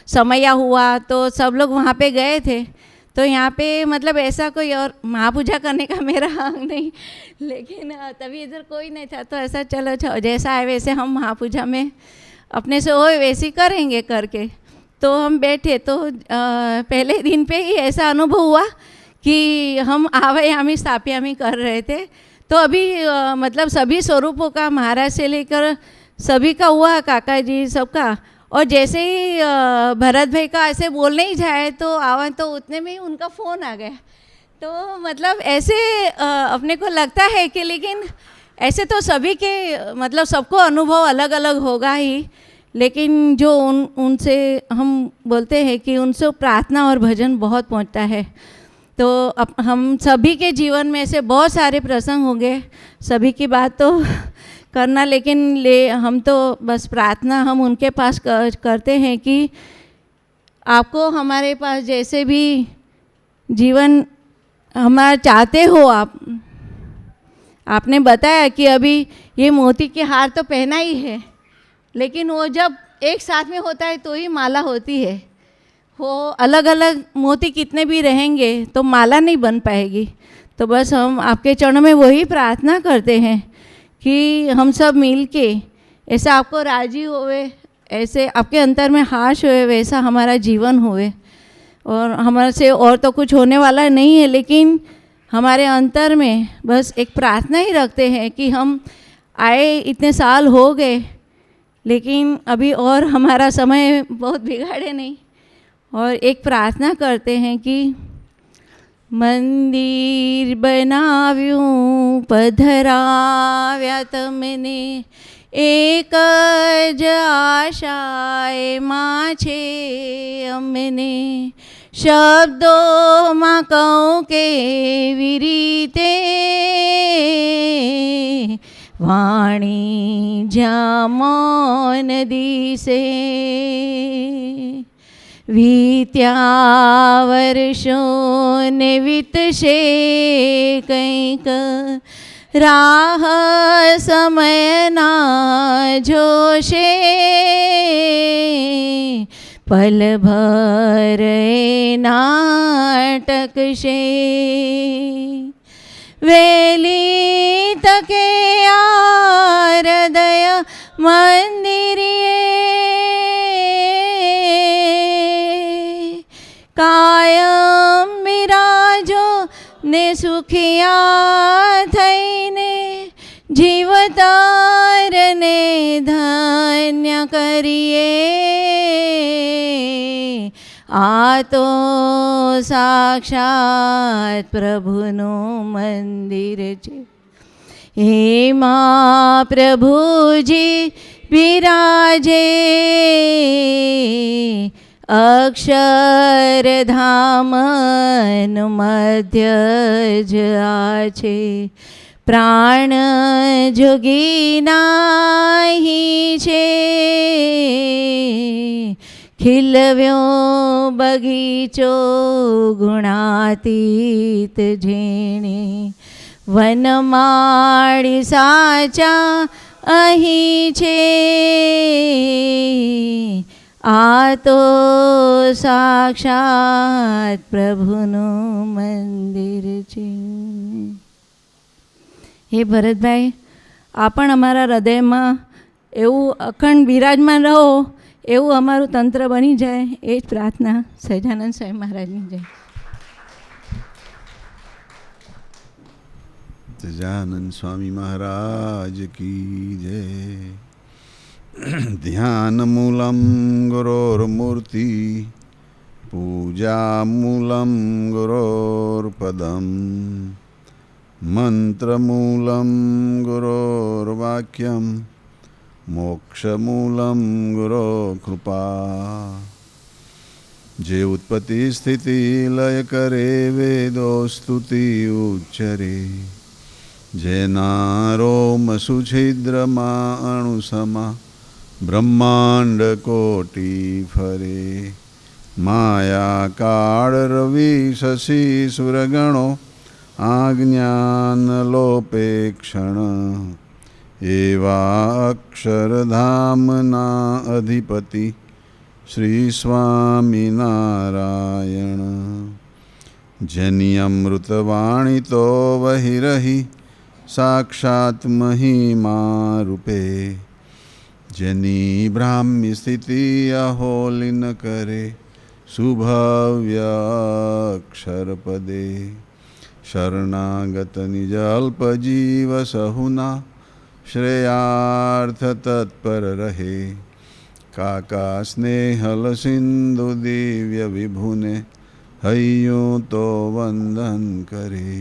समया हुआ, तो सब लोग वहाँ पे गए थे। तो यहाँ पे मतलब ऐसा कोई और महापूजा करने का मेरा हक नहीं, लेकिन तभी इधर कोई नहीं था तो ऐसा चलो जैसा है वैसे हम महापूजा में अपने से हो वैसे करेंगे करके। तो हम बैठे तो पहले दिन पे ही ऐसा अनुभव हुआ कि हम आवायामी स्थापयामी कर रहे थे, तो अभी मतलब सभी स्वरूपों का महाराज से लेकर सभी का हुआ, काका जी सबका। और जैसे ही भरत भाई का ऐसे बोलने ही जाए तो आवा, तो उतने में ही उनका फ़ोन आ गया। तो मतलब ऐसे अपने को लगता है कि लेकिन ऐसे तो सभी के मतलब सबको अनुभव अलग अलग होगा ही, लेकिन जो उनसे हम बोलते हैं कि उनसे प्रार्थना और भजन बहुत पहुंचता है। तो अब हम सभी के जीवन में ऐसे बहुत सारे प्रसंग होंगे, सभी की बात तो करना, लेकिन हम तो बस प्रार्थना हम उनके पास करते हैं कि आपको हमारे पास जैसे भी जीवन हमारा चाहते हो आपने बताया कि अभी ये मोती के हार तो पहना ही है, लेकिन वो जब एक साथ में होता है तो ही माला होती है। वो अलग अलग मोती कितने भी रहेंगे तो माला नहीं बन पाएगी। तो बस हम आपके चरणों में वही प्रार्थना करते हैं कि हम सब मिल के ऐसा आपको राजी होवे, ऐसे आपके अंतर में हाश होए, वैसा हमारा जीवन होवे। और हमारे से और तो कुछ होने वाला नहीं है, लेकिन हमारे अंतर में बस एक प्रार्थना ही रखते हैं कि हम आए इतने साल हो गए, लेकिन अभी और हमारा समय बहुत बिगाड़े नहीं, और एक प्रार्थना करते हैं कि मंदिर बनाव्यूं पधराव्या तमने, एक ज आशाए माछे अमने, शब्दों માં કહું કેવી રીતે વાણી જ્યાં મૌન દિશે, વીત્યા વર્ષો ને વીતશે કંઈક, રાહ સમયના જોશે, પલ ભર નાટકશે, વેલી તકે આ હૃદય મંદિરે, કાયમ બિરાજો ને સુખિયા થઈને, જીવતારને ધન્ય કરીએ, આ તો સાક્ષાત પ્રભુનું મંદિર છે. એમાં પ્રભુજી વિરાજે અક્ષરધામન મધ્ય જ આ છે પ્રાણ જોગીનાહી છે ખીલવ્યો બગીચો ગુણાતીત જેણે વનમાળી સાચા અહીં છે આ તો સાક્ષાત પ્રભુનું મંદિર છે. હે ભરતભાઈ, આ પણ અમારા હૃદયમાં એવું અખંડ બિરાજમાન રહો, એવું અમારું તંત્ર બની જાય, એ જ પ્રાર્થના. સહજાનંદ સ્વામી મહારાજની જય. સહજાનંદ સ્વામી મહારાજ કી જય. ધ્યાન મૂલમ ગુરોર્મૂર્તિ પૂજા મૂલમ ગુરોર્પદમ મંત્રમૂલમ ગુરોર્વાક્યમ મોક્ષમૂલમ ગુરો કૃપા. જે ઉત્પત્તિ સ્થિતિ લય કરે વેદો સ્તુતિ ઉચ્ચરે જેના રોમ સુછિદ્રમાં અણુસમા બ્રહ્માંડ કોટી ફરે. માયા કાળ રવિ શશી સુરગણો આજ્ઞાન લોપે ક્ષણ એવા અક્ષરધામના અધિપતિ શ્રી સ્વામિનારાયણ. જેની અમૃતવાણી તો વહી રહી સાક્ષાત મહિમા રૂપે જેની બ્રાહ્મી સ્થિતિ અહોલિન કરે સુભવ્ય અક્ષરપદે. શરણાગત નિજ અલ્પ જીવ સહુના શ્રેયાર્થ તત્પર રહે. કાકા સ્નેહલ સિંધુ દિવ્ય વિભુને હૈયું તો વંદન કરે.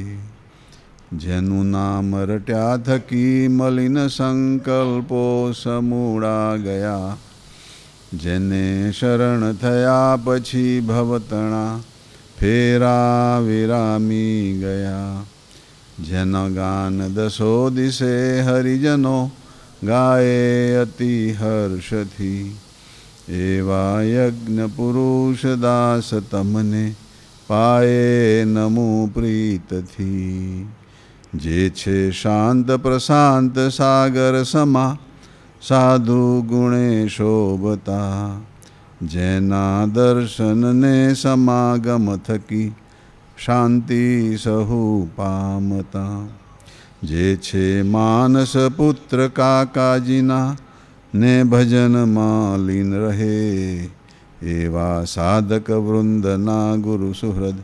જેનું નામ રટ્યા થકી મલિન સંકલ્પો સમૂળા ગયા. જેને શરણ થયા પછી ભવતણા ફેરા વિરામી ગયા. જેના ગાન દસો દિશે હરિજનો ગાય અતિ હર્ષથી. એવા યજ્ઞ પુરુષ દાસ તમને પાયે નમો પ્રીતથી. જે છે શાંત પ્રશાંત સાગર સમા સાધુ ગુણે શોભતા. જેના દર્શનને સમાગમ થકી શાંતિ સહુ પામતા. જે છે માનસ પુત્ર કાકાજીના ને ભજનમાં લીન રહે. એવા સાધક વૃંદના ગુરુ સુહૃદ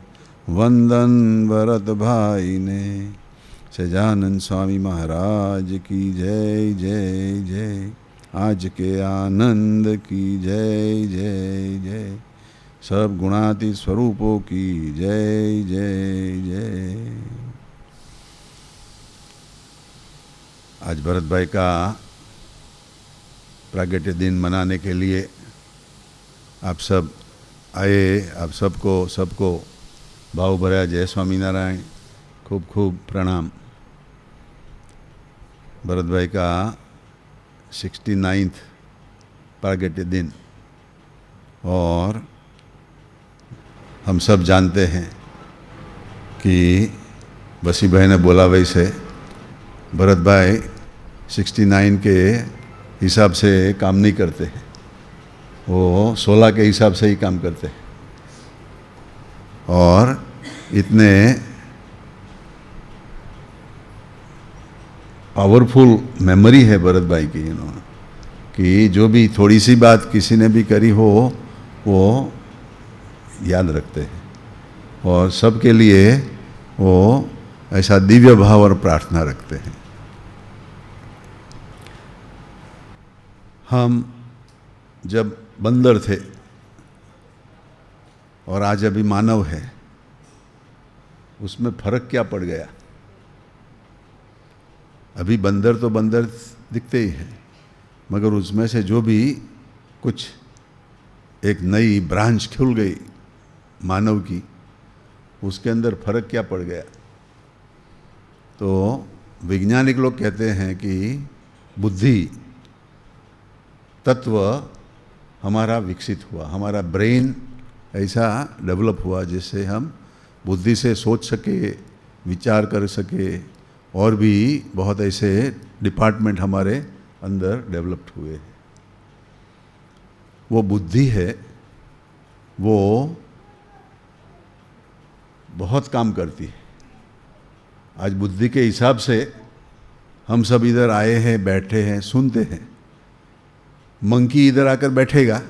વંદન ભરતભાઈને. સહજાનંદ સ્વામી મહારાજ કી જય જય જય. आज के आनंद की जय जय जय. सब गुणातीत स्वरूपों की जय जय जय. आज भरत भाई का प्रागट्य दिन मनाने के लिए आप सब आए. आप सबको भाव भरा जय स्वामीनारायण. खूब खूब प्रणाम. भरत भाई का 69th प्रागट्य दिन और हम सब जानते हैं कि बसी भाई ने बोला वैसे भरत भाई 69 के हिसाब से काम नहीं करते हैं, वो 16 के हिसाब से ही काम करते हैं. और इतने पावरफुल मेमोरी है भरत भाई की, कि जो भी थोड़ी सी बात किसी ने भी करी हो वो याद रखते हैं और सबके लिए वो ऐसा दिव्य भाव और प्रार्थना रखते हैं. हम जब बंदर थे और आज अभी मानव है, उसमें फर्क क्या पड़ गया? अभी बंदर तो बंदर दिखते ही हैं, मगर उसमें से जो भी कुछ एक नई ब्रांच खुल गई मानव की, उसके अंदर फर्क क्या पड़ गया? तो वैज्ञानिक लोग कहते हैं कि बुद्धि तत्व हमारा विकसित हुआ, हमारा ब्रेन ऐसा डेवलप हुआ जिससे हम बुद्धि से सोच सके, विचार कर सके, और भी बहुत ऐसे डिपार्टमेंट हमारे अंदर डेवलप्ड हुए हैं। वो बुद्धि है, वो बहुत काम करती है। आज बुद्धि के हिसाब से हम सब इधर आए हैं, बैठे हैं, सुनते हैं। मंकी इधर आकर बैठेगा,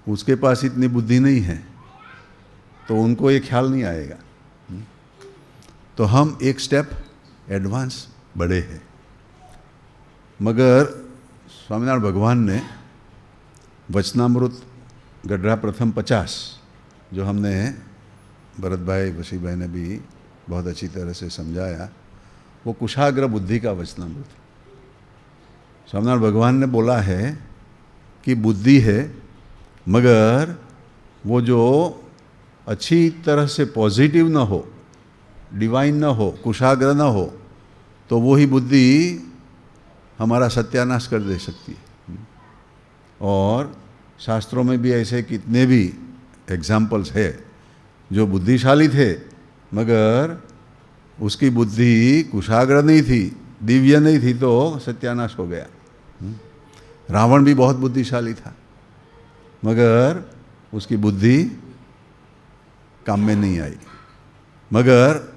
उसके पास इतनी बुद्धि नहीं है, तो उनको ये ख्याल नहीं आएगा। तो हम एक स्टेप एडवांस बढ़े हैं। मगर स्वामीनारायण भगवान ने वचनामृत गढ़ा प्रथम 50 जो हमने भरत भाई वशी भाई ने भी बहुत अच्छी तरह से समझाया, वो कुशाग्र बुद्धि का वचनामृत। स्वामीनारायण भगवान ने बोला है कि बुद्धि है, मगर वो जो अच्छी तरह से पॉजिटिव न हो, डिवाइन न हो, कुशाग्र न हो, तो वो ही बुद्धि हमारा सत्यानाश कर दे सकती है। और शास्त्रों में भी ऐसे कितने भी एग्जाम्पल्स है जो बुद्धिशाली थे, मगर उसकी बुद्धि कुशाग्र नहीं थी, दिव्य नहीं थी, तो सत्यानाश हो गया। रावण भी बहुत बुद्धिशाली था, मगर उसकी बुद्धि काम में नहीं आई। मगर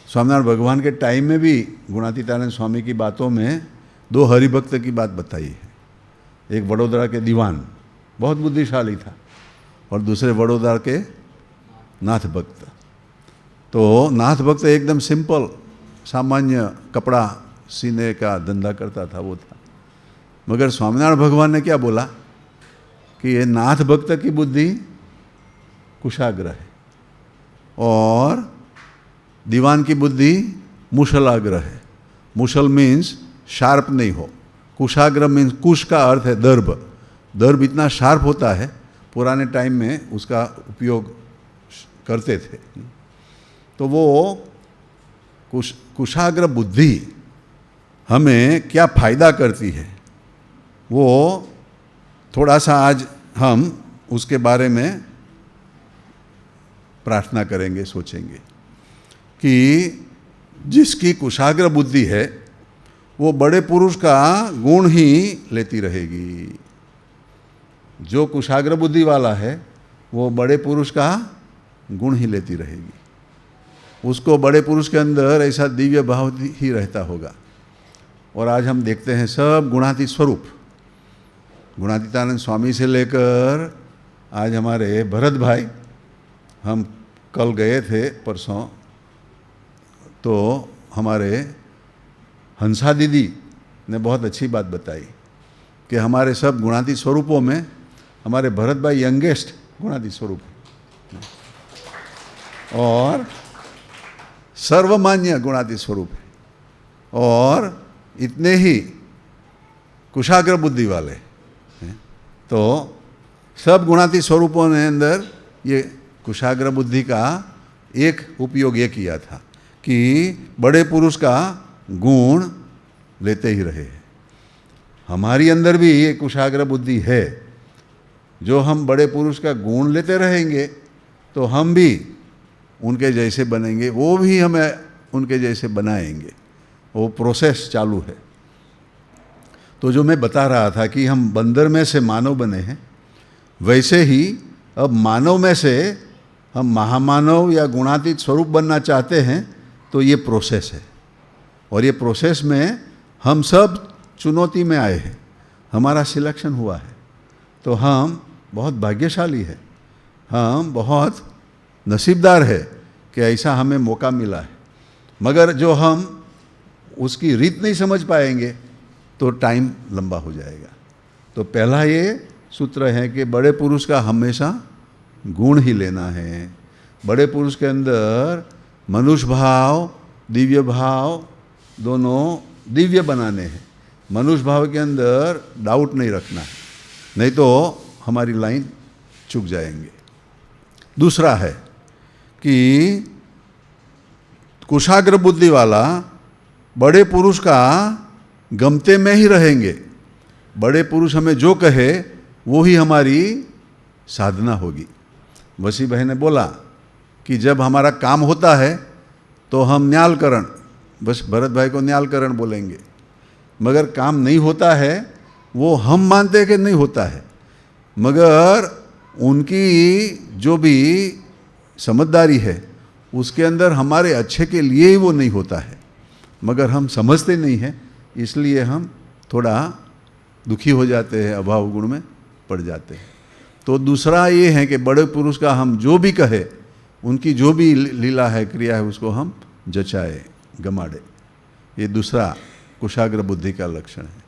स्वामीनारायण भगवान के टाइम में भी गुणातीतानंद स्वामी की बातों में 2 हरिभक्त की बात बताई है। एक वडोदरा के दीवान बहुत बुद्धिशाली था, और दूसरे वडोदरा के नाथ भक्त। तो नाथ भक्त एकदम सिंपल सामान्य कपड़ा सीने का धंधा करता था, वो था। मगर स्वामीनारायण भगवान ने क्या बोला कि ये नाथ भक्त की बुद्धि कुशाग्र है, और दीवान की बुद्धि मुशलाग्र है। मुशल मीन्स शार्प नहीं हो, कुशाग्र मीन्स, कुश का अर्थ है दर्भ। दर्भ इतना शार्प होता है, पुराने टाइम में उसका उपयोग करते थे। तो वो कुशाग्र बुद्धि हमें क्या फायदा करती है, वो थोड़ा सा आज हम उसके बारे में प्रार्थना करेंगे, सोचेंगे कि जिसकी कुशाग्र बुद्धि है वो बड़े पुरुष का गुण ही लेती रहेगी। जो कुशाग्र बुद्धि वाला है वो बड़े पुरुष का गुण ही लेती रहेगी। उसको बड़े पुरुष के अंदर ऐसा दिव्य भाव ही रहता होगा। और आज हम देखते हैं सब गुणातीत स्वरूप, गुणातीतानंद स्वामी से लेकर आज हमारे भरत भाई, हम कल गए थे परसों, तो हमारे हंसा दीदी ने बहुत अच्छी बात बताई कि हमारे सब गुणातीत स्वरूपों में हमारे भरत भाई यंगेस्ट गुणातीत स्वरूप है, और सर्वमान्य गुणातीत स्वरूप है, और इतने ही कुशाग्र बुद्धि वाले हैं। तो सब गुणातीत स्वरूपों ने अंदर ये कुशाग्र बुद्धि का एक उपयोग ये किया था कि बड़े पुरुष का गुण लेते ही रहे। हमारी अंदर भी ये कुशाग्र बुद्धि है। जो हम बड़े पुरुष का गुण लेते रहेंगे तो हम भी उनके जैसे बनेंगे, वो भी हमें उनके जैसे बनाएंगे। वो प्रोसेस चालू है। तो जो मैं बता रहा था कि हम बंदर में से मानव बने हैं, वैसे ही अब मानव में से हम महामानव या गुणातीत स्वरूप बनना चाहते हैं, तो ये प्रोसेस है। और ये प्रोसेस में हम सब चुनौती में आए हैं, हमारा सिलेक्शन हुआ है। तो हम बहुत भाग्यशाली है, हम बहुत नसीबदार है कि ऐसा हमें मौका मिला है। मगर जो हम उसकी रीत नहीं समझ पाएंगे तो टाइम लंबा हो जाएगा। तो पहला ये सूत्र है कि बड़े पुरुष का हमेशा गुण ही लेना है। बड़े पुरुष के अंदर मनुष्य भाव, दिव्य भाव, दोनों दिव्य बनाने हैं। मनुष्य भाव के अंदर डाउट नहीं रखना है, नहीं तो हमारी लाइन चूक जाएंगे। दूसरा है कि कुशाग्र बुद्धि वाला बड़े पुरुष का गमते में ही रहेंगे। बड़े पुरुष हमें जो कहे वो ही हमारी साधना होगी। वसी भाई ने बोला कि जब हमारा काम होता है तो हम न्यालकरण, बस भरत भाई को न्यालकरण बोलेंगे, मगर काम नहीं होता है वो हम मानते हैं कि नहीं होता है, मगर उनकी जो भी समझदारी है उसके अंदर हमारे अच्छे के लिए ही वो नहीं होता है, मगर हम समझते नहीं हैं, इसलिए हम थोड़ा दुखी हो जाते हैं, अभाव गुण में पड़ जाते हैं। तो दूसरा ये है कि बड़े पुरुष का हम जो भी कहे, उनकी जो भी लीला है, क्रिया है, उसको हम जचाए, गमाड़े। ये दूसरा कुशाग्र बुद्धि का लक्षण है।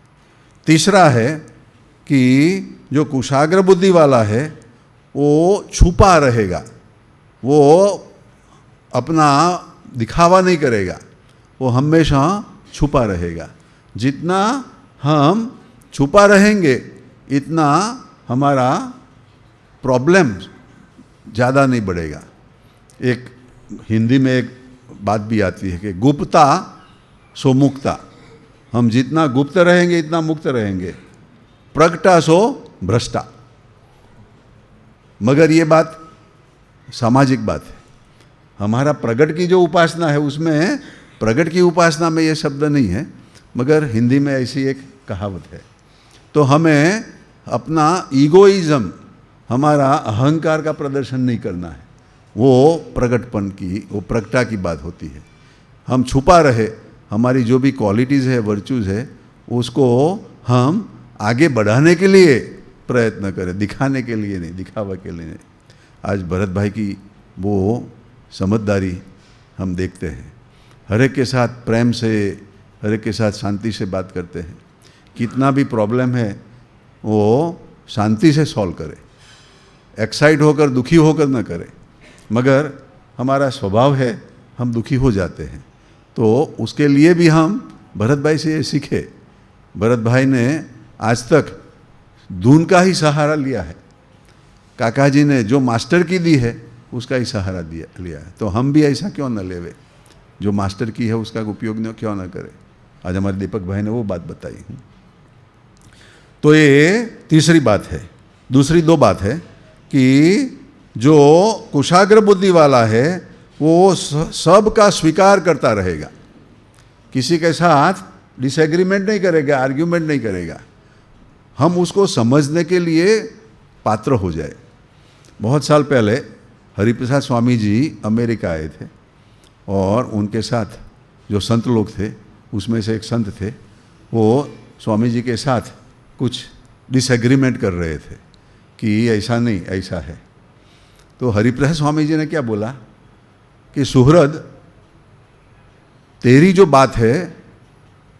तीसरा है कि जो कुशाग्र बुद्धि वाला है वो छुपा रहेगा, वो अपना दिखावा नहीं करेगा, वो हमेशा छुपा रहेगा। जितना हम छुपा रहेंगे इतना हमारा प्रॉब्लम ज़्यादा नहीं बढ़ेगा। एक हिंदी में एक बात भी आती है कि गुप्ता सो मुक्ता, हम जितना गुप्त रहेंगे इतना मुक्त रहेंगे, प्रगटा सो भ्रष्टा। मगर ये बात सामाजिक बात है। हमारा प्रगट की जो उपासना है उसमें, प्रगट की उपासना में ये शब्द नहीं है, मगर हिंदी में ऐसी एक कहावत है। तो हमें अपना ईगोइज्म, हमारा अहंकार का प्रदर्शन नहीं करना है, वो प्रगटपन की, वो प्रगटा की बात होती है। हम छुपा रहे, हमारी जो भी क्वालिटीज़ है, वर्चूज़ है, उसको हम आगे बढ़ाने के लिए प्रयत्न करें, दिखाने के लिए नहीं, दिखावा के लिए नहीं। आज भरत भाई की वो समझदारी हम देखते हैं, हर एक के साथ प्रेम से, हर एक के साथ शांति से बात करते हैं। कितना भी प्रॉब्लम है वो शांति से सॉल्व करे, एक्साइट होकर, दुखी होकर न करे, मगर हमारा स्वभाव है हम दुखी हो जाते हैं। तो उसके लिए भी हम भरत भाई से ये सीखे। भरत भाई ने आज तक धुन का ही सहारा लिया है, काका जी ने जो मास्टर की दी है उसका ही सहारा लिया है। तो हम भी ऐसा क्यों न लेवे, जो मास्टर की है उसका उपयोग क्यों न करें। आज हमारे दीपक भाई ने वो बात बताई। तो ये तीसरी बात है। दूसरी दो बात है कि जो कुशाग्र बुद्धि वाला है वो सब का स्वीकार करता रहेगा, किसी के साथ डिसएग्रीमेंट नहीं करेगा, आर्ग्यूमेंट नहीं करेगा, हम उसको समझने के लिए पात्र हो जाए। बहुत साल पहले हरिप्रसाद स्वामी जी अमेरिका आए थे और उनके साथ जो संत लोग थे उसमें से एक संत थे, वो स्वामी जी के साथ कुछ डिसएग्रीमेंट कर रहे थे कि ऐसा नहीं, ऐसा है। तो हरिप्रसाद स्वामी जी ने क्या बोला कि सुहृद, तेरी जो बात है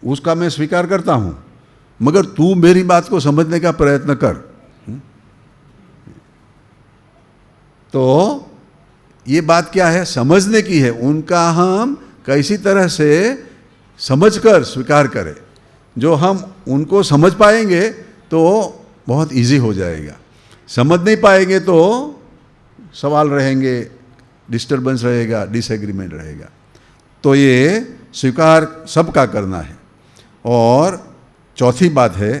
उसका मैं स्वीकार करता हूँ, मगर तू मेरी बात को समझने का प्रयत्न कर। तो ये बात क्या है, समझने की है। उनका हम कैसी तरह से समझकर स्वीकार करें। जो हम उनको समझ पाएंगे तो बहुत इजी हो जाएगा, समझ नहीं पाएंगे तो सवाल रहेंगे, डिस्टर्बेंस रहेगा, डिसएग्रीमेंट रहेगा। तो ये स्वीकार सबका करना है। और चौथी बात है,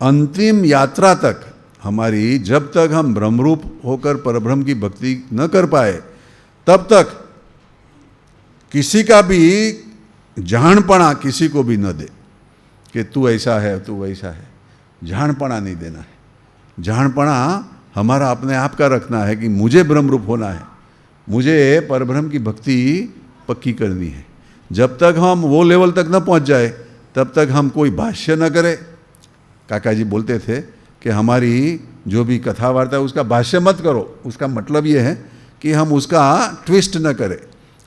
अंतिम यात्रा तक हमारी, जब तक हम ब्रह्मरूप होकर परब्रह्म की भक्ति न कर पाए तब तक किसी का भी जाणपणा किसी को भी न दे कि तू ऐसा है, तू वैसा है। जाणपणा नहीं देना है। जाणपणा हमारा अपने आप का रखना है कि मुझे ब्रह्मरूप होना है, मुझे परब्रह्म की भक्ति पक्की करनी है। जब तक हम वो लेवल तक न पहुंच जाए तब तक हम कोई भाष्य न करें। काका जी बोलते थे कि हमारी जो भी कथा वार्ता है उसका भाष्य मत करो। उसका मतलब ये है कि हम उसका ट्विस्ट न करें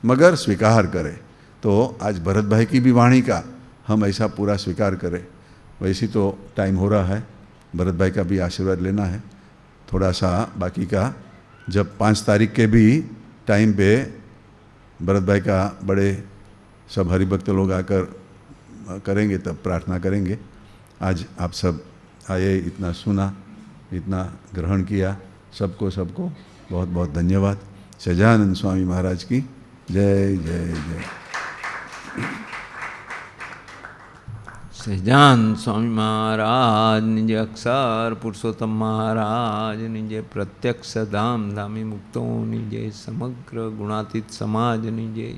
मगर स्वीकार करें। तो आज भरत भाई की भी वाणी का हम ऐसा पूरा स्वीकार करें। वैसे तो टाइम हो रहा है, भरत भाई का भी आशीर्वाद लेना है थोड़ा सा बाकी का। जब 5 तारीख के भी टाइम पे भरत भाई का बड़े सब हरिभक्त लोग आकर करेंगे तब प्रार्थना करेंगे। आज आप सब आए, इतना सुना, इतना ग्रहण किया, सबको बहुत बहुत धन्यवाद। सजानंद स्वामी महाराज की जय जय जय। સહજાન સ્વામી મહારાજ નિજે અક્ષર પુરુષોત્તમ મહારાજ નિજે પ્રત્યક્ષ ધામ ધામી મુક્તો નિજે સમગ્ર ગુણાતીત સમાજ નિજે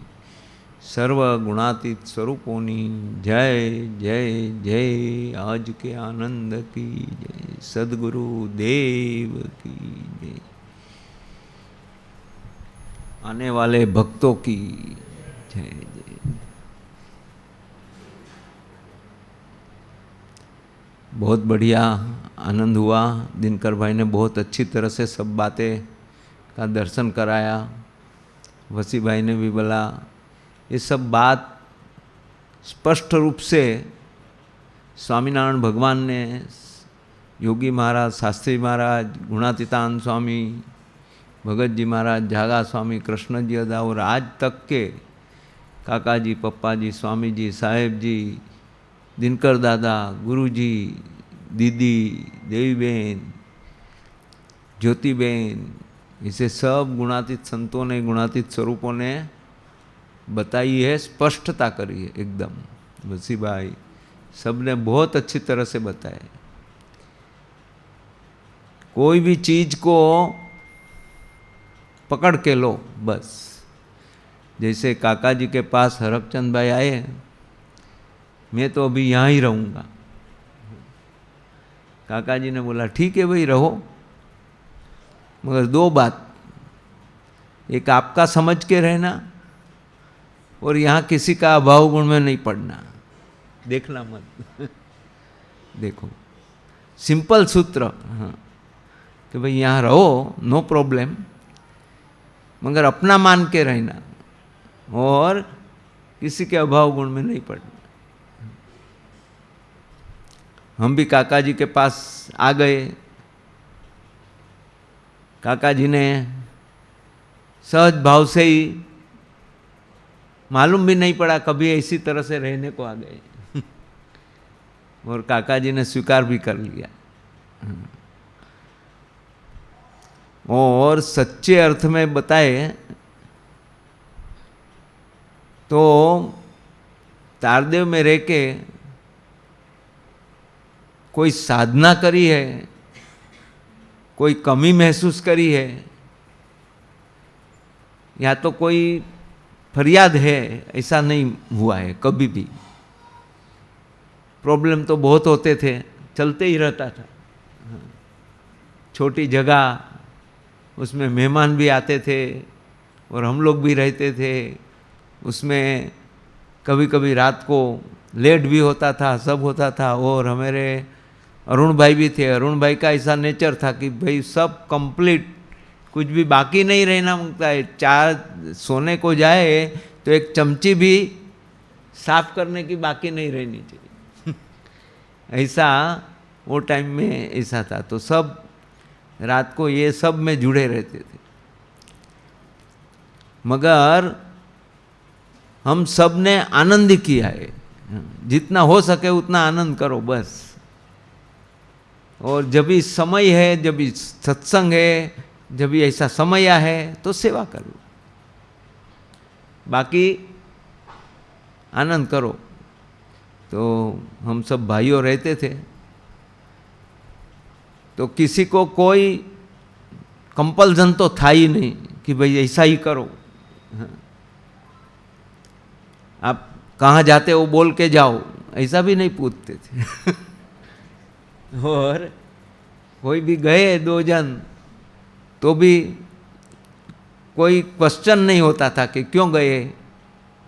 સર્વ ગુણાતીત સ્વરૂપોની જય જય જય। આજ કે આનંદ કી જય, સદગુરુ દેવ की जय, आने वाले भक्तों की जय जय। बहुत बढ़िया आनंद हुआ। दिनकर भाई ने बहुत अच्छी तरह से सब बातें का दर्शन कराया। वसी भाई ने भी बोला, ये सब बात स्पष्ट रूप से स्वामीनारायण भगवान ने, योगी महाराज, शास्त्री महाराज, गुणातीतानंद स्वामी, भगत जी महाराज, जागा स्वामी, कृष्ण जी अदा और आज तक के काका जी, पप्पा जी, स्वामी जी, साहेब जी, दिनकर दादा, गुरु जी, दीदी, देवी बहन, ज्योति बहन, इसे सब गुणातीत संतों ने, गुणातीत स्वरूपों ने बताई है, स्पष्टता करी है एकदम। वसी भाई सब ने बहुत अच्छी तरह से बताया। कोई भी चीज को पकड़ के लो बस। जैसे काका जी के पास हरकचंद भाई आए, मैं तो अभी यहाँ ही रहूँगा। काका जी ने बोला ठीक है भाई रहो, मगर दो बात, एक आपका समझ के रहना और यहाँ किसी का अभाव गुण में नहीं पड़ना, देखना मत। देखो सिंपल सूत्र, हाँ, कि भाई यहाँ रहो नो प्रॉब्लम, मगर अपना मान के रहना और किसी के अभाव गुण में नहीं पड़ना। हम भी काका जी के पास आ गए। काका जी ने सहज भाव से ही, मालूम भी नहीं पड़ा कभी ऐसी तरह से रहने को आ गए और काका जी ने स्वीकार भी कर लिया। और सच्चे अर्थ में बताए तो तारदेव में रह के कोई साधना करी है, कोई कमी महसूस करी है, या तो कोई फरियाद है, ऐसा नहीं हुआ है कभी भी। प्रॉब्लम तो बहुत होते थे, चलते ही रहता था। छोटी जगह, उसमें मेहमान भी आते थे और हम लोग भी रहते थे। उसमें कभी कभी रात को लेट भी होता था, सब होता था। और हमारे अरुण भाई भी थे। अरुण भाई का ऐसा नेचर था कि भाई सब कंप्लीट, कुछ भी बाकी नहीं रहना मांगता है। चार सोने को जाए तो एक चमची भी साफ करने की बाकी नहीं रहनी चाहिए ऐसा वो टाइम में ऐसा था। तो सब रात को ये सब में जुड़े रहते थे। मगर हम सब ने आनंद किया है, जितना हो सके उतना आनंद करो बस। और जब भी समय है, जब भी सत्संग है, जब भी ऐसा समय है तो सेवा करो, बाकी आनंद करो। तो हम सब भाइयों रहते थे, तो किसी को कोई कंपल्सन तो था ही नहीं कि भाई ऐसा ही करो। आप कहाँ जाते हो बोल के जाओ, ऐसा भी नहीं पूछते थे और कोई भी गए दो जन तो भी कोई क्वेश्चन नहीं होता था कि क्यों गए,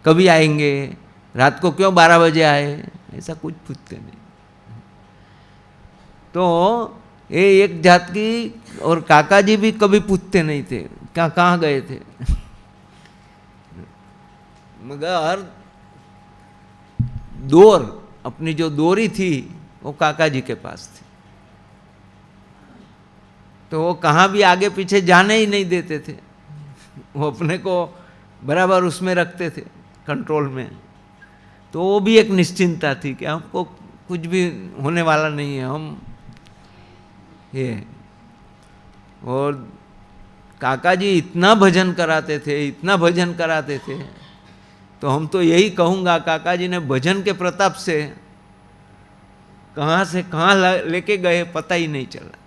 कभी आएंगे, रात को क्यों 12 बजे आए, ऐसा कुछ पूछते नहीं। तो ये एक जात की। और काका जी भी कभी पूछते नहीं थे कहाँ गए थे मगर डोर, अपनी जो डोरी थी वो काका जी के पास थी, तो वो कहाँ भी आगे पीछे जाने ही नहीं देते थे। वो अपने को बराबर उसमें रखते थे, कंट्रोल में। तो वो भी एक निश्चिंतता थी कि हमको कुछ भी होने वाला नहीं है। हम ये, और काका जी इतना भजन कराते थे, इतना भजन कराते थे, तो हम तो यही कहूँगा काका जी ने भजन के प्रताप से कहाँ लेके गए पता ही नहीं चला।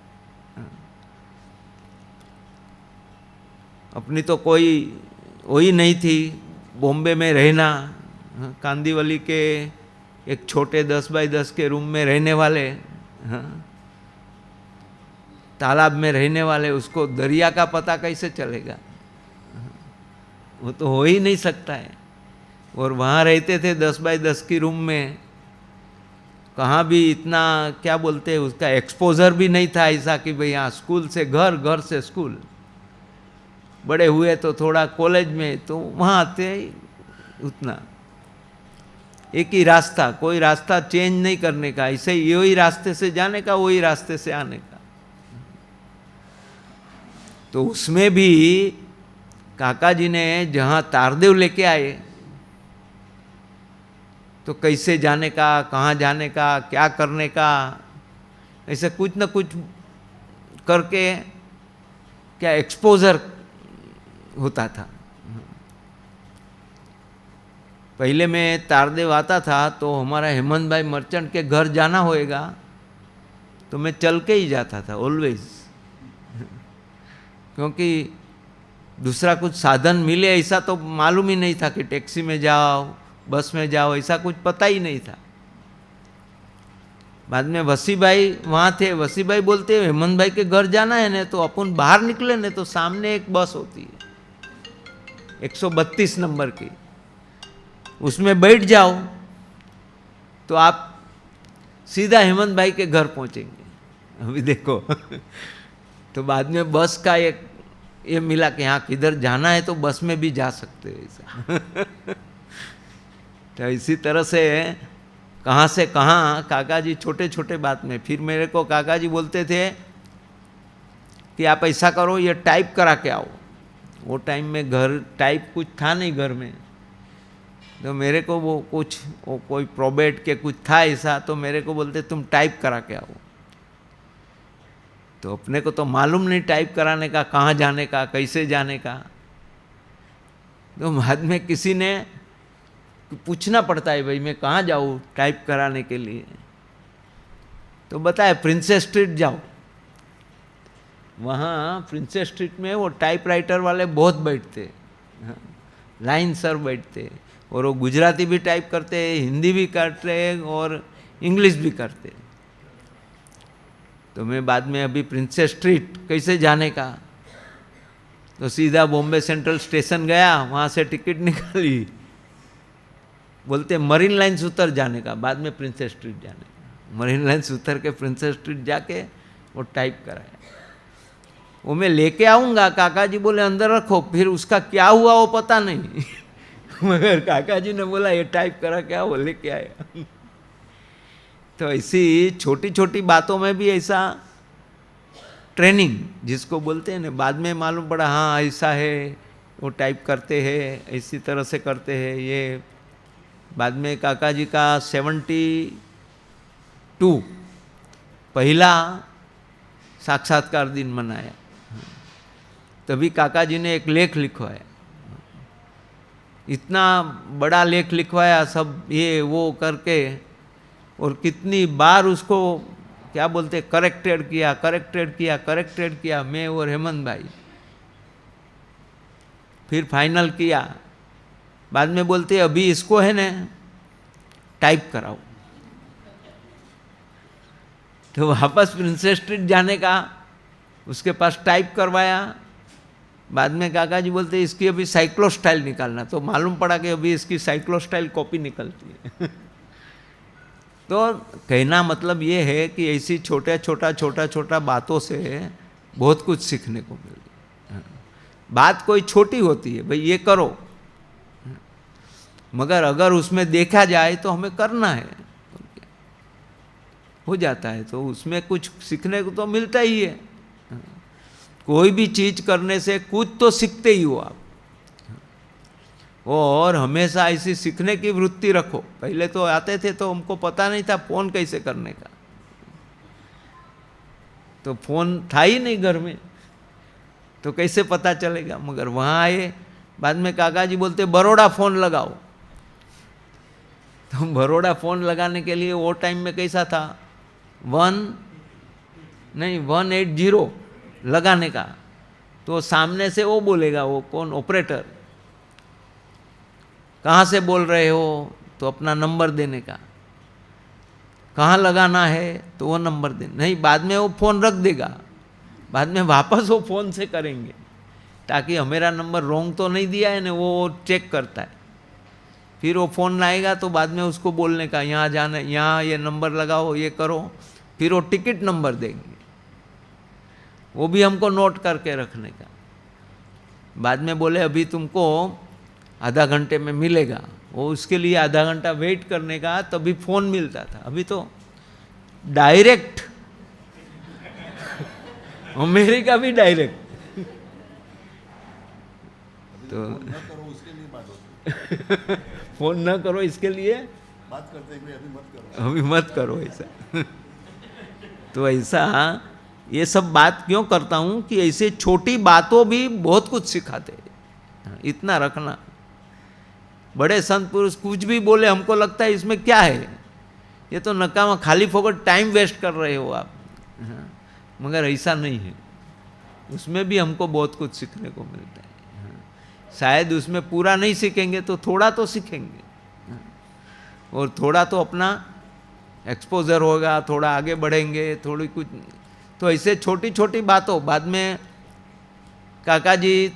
अपनी तो कोई वही नहीं थी, बॉम्बे में रहना, कांदीवली के एक छोटे 10 बाई 10 के रूम में रहने वाले, तालाब में रहने वाले, उसको दरिया का पता कैसे चलेगा? वो तो हो ही नहीं सकता है। और वहाँ रहते थे 10 बाई 10 की रूम में, कहाँ भी इतना क्या बोलते हैं उसका एक्सपोजर भी नहीं था ऐसा कि भाई यहाँ स्कूल से घर, घर से स्कूल। बड़े हुए तो थोड़ा कॉलेज में, तो वहाँ आते उतना एक ही रास्ता, कोई रास्ता चेंज नहीं करने का, ऐसे ही यही रास्ते से जाने का, वही रास्ते से आने का। तो उसमें भी काका जी ने जहाँ तारदेव लेके आए, तो कैसे जाने का, कहाँ जाने का, क्या करने का, ऐसे कुछ न कुछ करके क्या एक्सपोजर होता था। पहले मैं तारदेव आता था तो हमारा हेमंत भाई मर्चेंट के घर जाना होएगा तो मैं चल के ही जाता था ऑलवेज, क्योंकि दूसरा कुछ साधन मिले ऐसा तो मालूम ही नहीं था कि टैक्सी में जाओ, बस में जाओ, ऐसा कुछ पता ही नहीं था। बाद में वसी भाई वहाँ थे, वसी भाई बोलते हेमंत भाई के घर जाना है ना, तो अपन बाहर निकले ना तो सामने एक बस होती है 132 नंबर की, उसमें बैठ जाओ तो आप सीधा हेमंत भाई के घर पहुँचेंगे। अभी देखो तो बाद में बस का एक ये मिला कि हाँ किधर जाना है तो बस में भी जा सकते हैं ऐसा। तो इसी तरह से कहाँ से कहाँ काका जी छोटे छोटे बात में, फिर मेरे को काका जी बोलते थे कि आप ऐसा करो ये टाइप करा के आओ। वो टाइम में घर टाइप कुछ था नहीं घर में, तो मेरे को वो कोई प्रोबेट के कुछ था ऐसा, तो मेरे को बोलते तुम टाइप करा के आओ। तो अपने को तो मालूम नहीं टाइप कराने का, कहाँ जाने का, कैसे जाने का। तो बाद में किसी ने पूछना पड़ता है भाई मैं कहाँ जाऊँ टाइप कराने के लिए, तो बताए प्रिंसेस स्ट्रीट जाओ। वहाँ प्रिंसेस स्ट्रीट में वो टाइपराइटर वाले बहुत बैठते, लाइन सर बैठते, और वो गुजराती भी टाइप करते, हिंदी भी करते और इंग्लिश भी करते। तो मैं बाद में अभी प्रिंसेस स्ट्रीट कैसे जाने का, तो सीधा बॉम्बे सेंट्रल स्टेशन गया, वहाँ से टिकट निकाली, बोलते मरीन लाइन्स उतर जाने का, बाद में प्रिंसेस स्ट्रीट जाने का। मरीन लाइन्स उतर के प्रिंसेस स्ट्रीट जाके वो टाइप कराया। वो मैं लेके आऊँगा, काका जी बोले अंदर रखो, फिर उसका क्या हुआ वो पता नहीं मगर काका जी ने बोला ये टाइप करा क्या, वो लेके आया। तो ऐसी छोटी छोटी बातों में भी ऐसा ट्रेनिंग जिसको बोलते हैं ना, बाद में मालूम पड़ा हाँ ऐसा है, वो टाइप करते हैं, इसी तरह से करते हैं। ये बाद में काका जी का 72 पहला साक्षात्कार दिन मनाया, तभी काका जी ने एक लेख लिखवाया, इतना बड़ा लेख लिखवाया सब ये वो करके, और कितनी बार उसको क्या बोलते करेक्टेड किया मैं और हेमंत भाई, फिर फाइनल किया। बाद में बोलते अभी इसको है ना टाइप कराओ, तो वापस प्रिंसेस स्ट्रीट जाने का उसके पास टाइप करवाया। बाद में काका जी बोलते इसकी अभी साइक्लो स्टाइल निकालना, तो मालूम पड़ा कि अभी इसकी साइक्लो स्टाइल कॉपी निकलती है। तो कहना मतलब ये है कि ऐसी छोटा बातों से बहुत कुछ सीखने को मिलता है। बात कोई छोटी होती है, भाई ये करो, मगर अगर उसमें देखा जाए तो हमें करना है, हो जाता है, तो उसमें कुछ सीखने को तो मिलता ही है। कोई भी चीज करने से कुछ तो सीखते ही हो आप। और हमेशा ऐसी सीखने की वृत्ति रखो। पहले तो आते थे तो हमको पता नहीं था फ़ोन कैसे करने का, तो फ़ोन था ही नहीं घर में, तो कैसे पता चलेगा। मगर वहाँ आए, बाद में काका जी बोलते बड़ौदा फ़ोन लगाओ। तो बड़ौदा फ़ोन लगाने के लिए वो टाइम में कैसा था, 180 लगाने का, तो सामने से वो बोलेगा, वो कौन ऑपरेटर, कहाँ से बोल रहे हो, तो अपना नंबर देने का, कहाँ लगाना है तो वो नंबर दे, नहीं बाद में वो फ़ोन रख देगा, बाद में वापस वो फ़ोन से करेंगे, ताकि हमारा नंबर रॉन्ग तो नहीं दिया है ना, वो चेक करता है। फिर वो फ़ोन लाएगा तो बाद में उसको बोलने का, यहाँ जाना, यहाँ ये नंबर लगाओ, ये करो, फिर वो टिकट नंबर देंगे, वो भी हमको नोट करके रखने का। बाद में बोले अभी तुमको आधा घंटे में मिलेगा, वो उसके लिए आधा घंटा वेट करने का, तभी फ़ोन मिलता था। अभी तो डायरेक्ट, अमेरिका भी डायरेक्ट। तो फ़ोन न करो इसके लिए बात करते हैं, अभी मत करो ऐसा। तो ऐसा ये सब बात क्यों करता हूँ कि ऐसे छोटी बातों भी बहुत कुछ सिखाते हैं, इतना रखना। बड़े संत पुरुष कुछ भी बोले, हमको लगता है इसमें क्या है, ये तो नकामा खाली फोकट टाइम वेस्ट कर रहे हो आप, मगर ऐसा नहीं है, उसमें भी हमको बहुत कुछ सीखने को मिलता है। शायद उसमें पूरा नहीं सीखेंगे तो थोड़ा तो सीखेंगे, और थोड़ा तो अपना एक्सपोजर होगा, थोड़ा आगे बढ़ेंगे, थोड़ी कुछ। तो ऐसे छोटी छोटी बातों, बाद में काका जी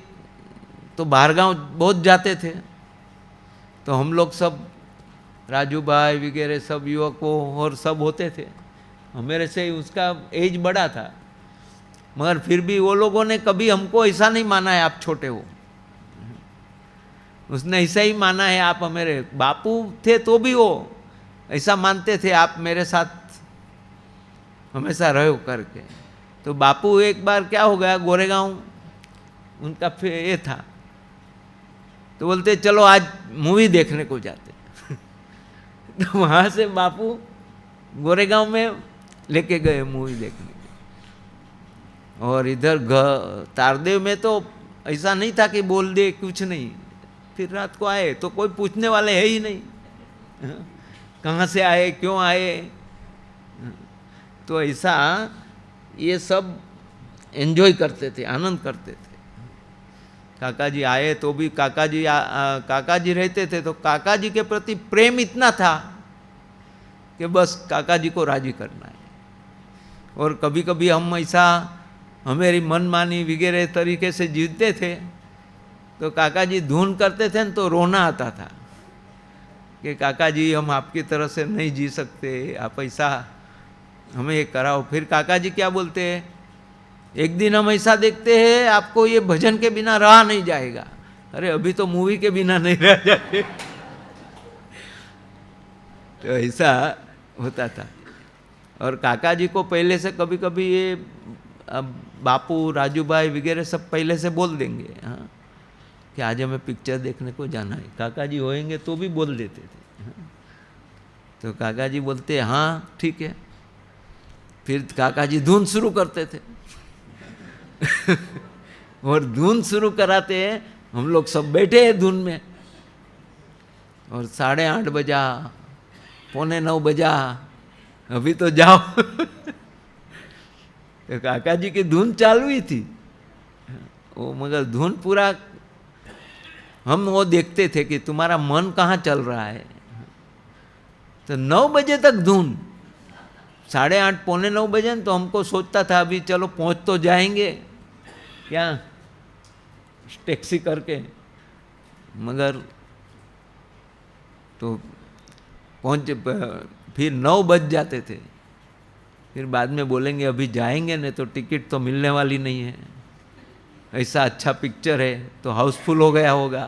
तो बाहर गाँव बहुत जाते थे, तो हम लोग सब राजू भाई वगैरह सब युवकों और सब होते थे, मेरे से उसका एज बड़ा था, मगर फिर भी वो लोगों ने कभी हमको ऐसा नहीं माना है आप छोटे हो, उसने ऐसा ही माना है आप मेरे बापू थे, तो भी वो ऐसा मानते थे आप मेरे साथ हमेशा रहो करके। तो बापू एक बार क्या हो गया, गोरेगांव उनका ये था, तो बोलते चलो आज मूवी देखने को जाते। तो वहाँ से बापू गोरेगांव में लेके गए मूवी देखने के। और इधर तारदेव में तो ऐसा नहीं था कि बोल दे, कुछ नहीं। फिर रात को आए तो कोई पूछने वाले है ही नहीं, कहाँ से आए, क्यों आए। तो ऐसा ये सब एंजॉय करते थे, आनंद करते थे। काका जी आए तो भी काका जी रहते थे, तो काका जी के प्रति प्रेम इतना था कि बस काका जी को राजी करना है। और कभी कभी हम ऐसा हमारी मनमानी वगैरह तरीके से जीते थे, तो काका जी धुन करते थे तो रोना आता था कि काका जी हम आपकी तरह से नहीं जी सकते, आप ऐसा हमें ये कराओ। फिर काका जी क्या बोलते हैं, एक दिन हम ऐसा देखते हैं आपको ये भजन के बिना रहा नहीं जाएगा। अरे अभी तो मूवी के बिना नहीं रह जाते। तो ऐसा होता था। और काका जी को पहले से कभी कभी ये बापू राजू भाई वगैरह सब पहले से बोल देंगे, हाँ कि आज हमें पिक्चर देखने को जाना है। काका जी होएंगे तो भी बोल देते थे। तो काका जी बोलते हाँ ठीक है। फिर काका जी धुन शुरू करते थे। और धुन शुरू कराते हैं, हम लोग सब बैठे हैं धुन में, और 8:30 बजा, 8:45 बजा, अभी तो जाओ। तो काका जी की धुन चालू ही थी वो, मगर धुन पूरा हम वो देखते थे कि तुम्हारा मन कहाँ चल रहा है। तो 9 बजे तक धुन, 8:30 8:45 बजे, तो हमको सोचता था अभी चलो पहुँच तो जाएंगे क्या टैक्सी करके, मगर तो पहुँच, फिर 9 बज जाते थे। फिर बाद में बोलेंगे अभी जाएंगे नहीं तो टिकट तो मिलने वाली नहीं है, ऐसा अच्छा पिक्चर है तो हाउसफुल हो गया होगा,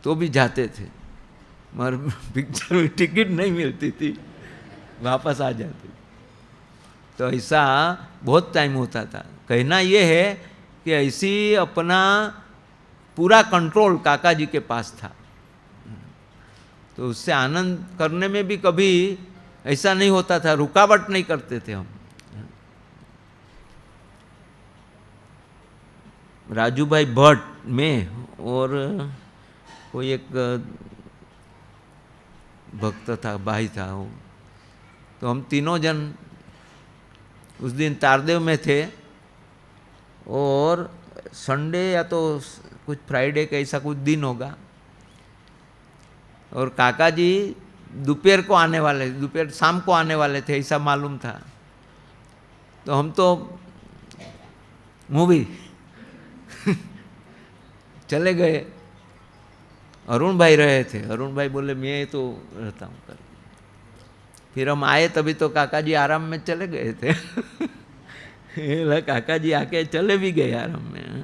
तो भी जाते थे, मगर पिक्चर में टिकट नहीं मिलती थी, वापस आ जाते। तो ऐसा बहुत टाइम होता था। कहना ये है कि ऐसी अपना पूरा कंट्रोल काका जी के पास था। तो उससे आनंद करने में भी कभी ऐसा नहीं होता था, रुकावट नहीं करते थे हम। राजू भाई भट्ट में और कोई एक भक्त था, भाई था वो, तो हम तीनों जन उस दिन तारदेव में थे और संडे या तो कुछ फ्राइडे का ऐसा कुछ दिन होगा, और काका जी दोपहर को आने वाले, दोपहर शाम को आने वाले थे ऐसा मालूम था। तो हम तो मूवी चले गए। अरुण भाई रहे थे, अरुण भाई बोले मैं तो रहता हूँ कर। फिर हम आए तभी तो काका जी आराम में चले गए थे। काका जी आके चले भी गए आराम में।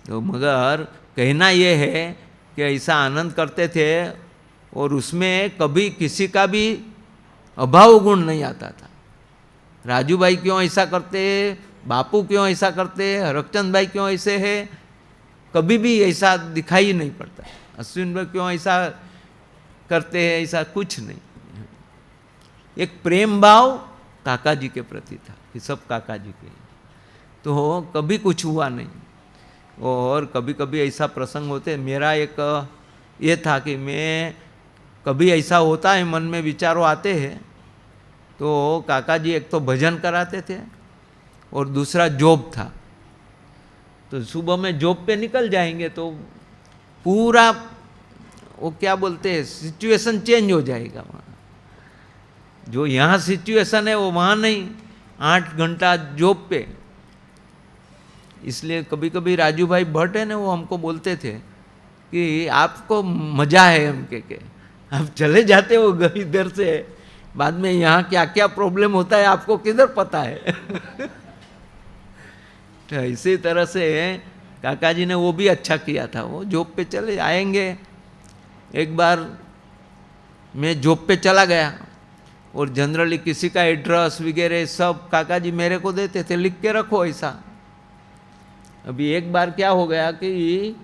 तो मगर कहना ये है कि ऐसा आनंद करते थे और उसमें कभी किसी का भी अभाव गुण नहीं आता था। राजू भाई क्यों ऐसा करते, बापू क्यों ऐसा करते, हरकचंद भाई क्यों ऐसे है, कभी भी ऐसा दिखाई नहीं पड़ता। अश्विन भाई क्यों ऐसा करते हैं, ऐसा कुछ नहीं। एक प्रेम भाव काका जी के प्रति था कि सब काका जी के, तो कभी कुछ हुआ नहीं। और कभी कभी ऐसा प्रसंग होते, मेरा एक ये था कि मैं कभी ऐसा होता है मन में विचारों आते हैं तो काका जी एक तो भजन कराते थे और दूसरा जॉब था। तो सुबह में जॉब पे निकल जाएंगे तो पूरा वो क्या बोलते हैं सिचुएशन चेंज हो जाएगा। वहाँ जो यहाँ सिचुएशन है वो वहाँ नहीं, 8 घंटा जॉब पे। इसलिए कभी कभी राजू भाई भट्ट है ना, वो हमको बोलते थे कि आपको मजा है हम के आप चले जाते हो इधर से, बाद में यहाँ क्या क्या प्रॉब्लम होता है आपको किधर पता है। तो इसी तरह से काका जी ने वो भी अच्छा किया था, वो जॉब पे चले आएंगे। एक बार मैं जॉब पे चला गया और जनरली किसी का एड्रेस वगैरह सब काका जी मेरे को देते थे, लिख के रखो ऐसा। अभी एक बार क्या हो गया कि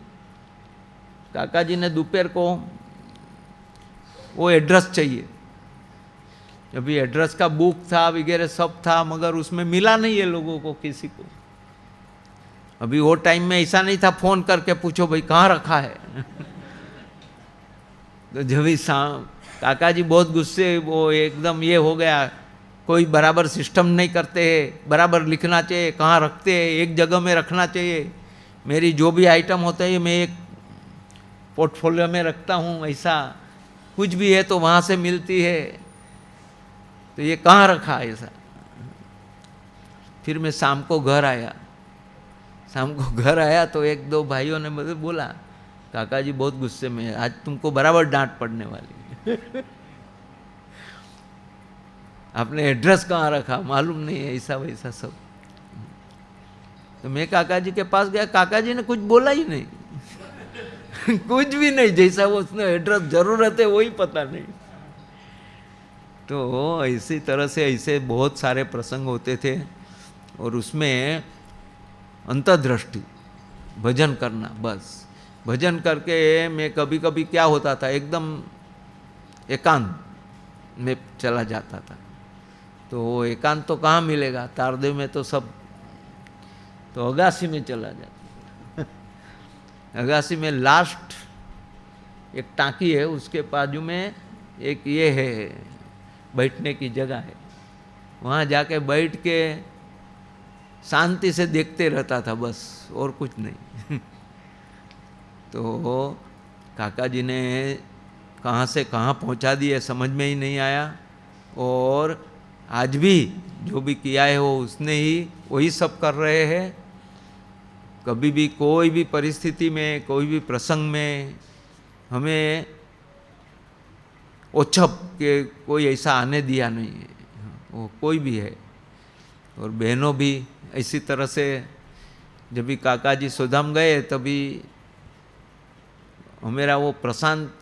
काका जी ने दोपहर को वो एड्रेस चाहिए, अभी एड्रेस का बुक था वगैरह सब था, मगर उसमें मिला नहीं है लोगों को किसी को। अभी वो टाइम में ऐसा नहीं था फोन करके पूछो भाई कहाँ रखा है। तो जब काका जी बहुत गुस्से, वो एकदम ये हो गया, कोई बराबर सिस्टम नहीं करते हैं, बराबर लिखना चाहिए, कहाँ रखते हैं, एक जगह में रखना चाहिए। मेरी जो भी आइटम होता है मैं एक पोर्टफोलियो में रखता हूँ, ऐसा कुछ भी है तो वहाँ से मिलती है, तो ये कहाँ रखा है ऐसा। फिर मैं शाम को घर आया तो एक दो भाइयों ने मुझे बोला काका जी बहुत गुस्से में है, आज तुमको बराबर डांट पड़ने वाली है। आपने एड्रेस कहाँ रखा मालूम नहीं है, ऐसा वैसा सब। तो मैं काका जी के पास गया, काका जी ने कुछ बोला ही नहीं। कुछ भी नहीं, जैसा वो उसने एड्रेस जरूरत है वही पता नहीं। तो इसी तरह से ऐसे बहुत सारे प्रसंग होते थे और उसमें अंतर्दृष्टि, भजन करना, बस भजन करके मैं कभी कभी क्या होता था एकदम एकांत में चला जाता था। तो वो एकांत तो कहाँ मिलेगा, तारदेव में तो सब, तो अगासी में चला जाता। अगासी में लास्ट एक टाँकी है, उसके बाजू में एक ये है बैठने की जगह है, वहाँ जाके बैठ के शांति से देखते रहता था बस, और कुछ नहीं। तो काका जी ने कहाँ से कहाँ पहुँचा दिए समझ में ही नहीं आया। और आज भी जो भी किया है वो उसने ही वही सब कर रहे हैं। कभी भी कोई भी परिस्थिति में, कोई भी प्रसंग में हमें ओछप के कोई ऐसा आने दिया नहीं है, वो कोई भी है। और बहनों भी इसी तरह से, जब भी काका जी सोधाम गए तभी मेरा वो प्रशांत,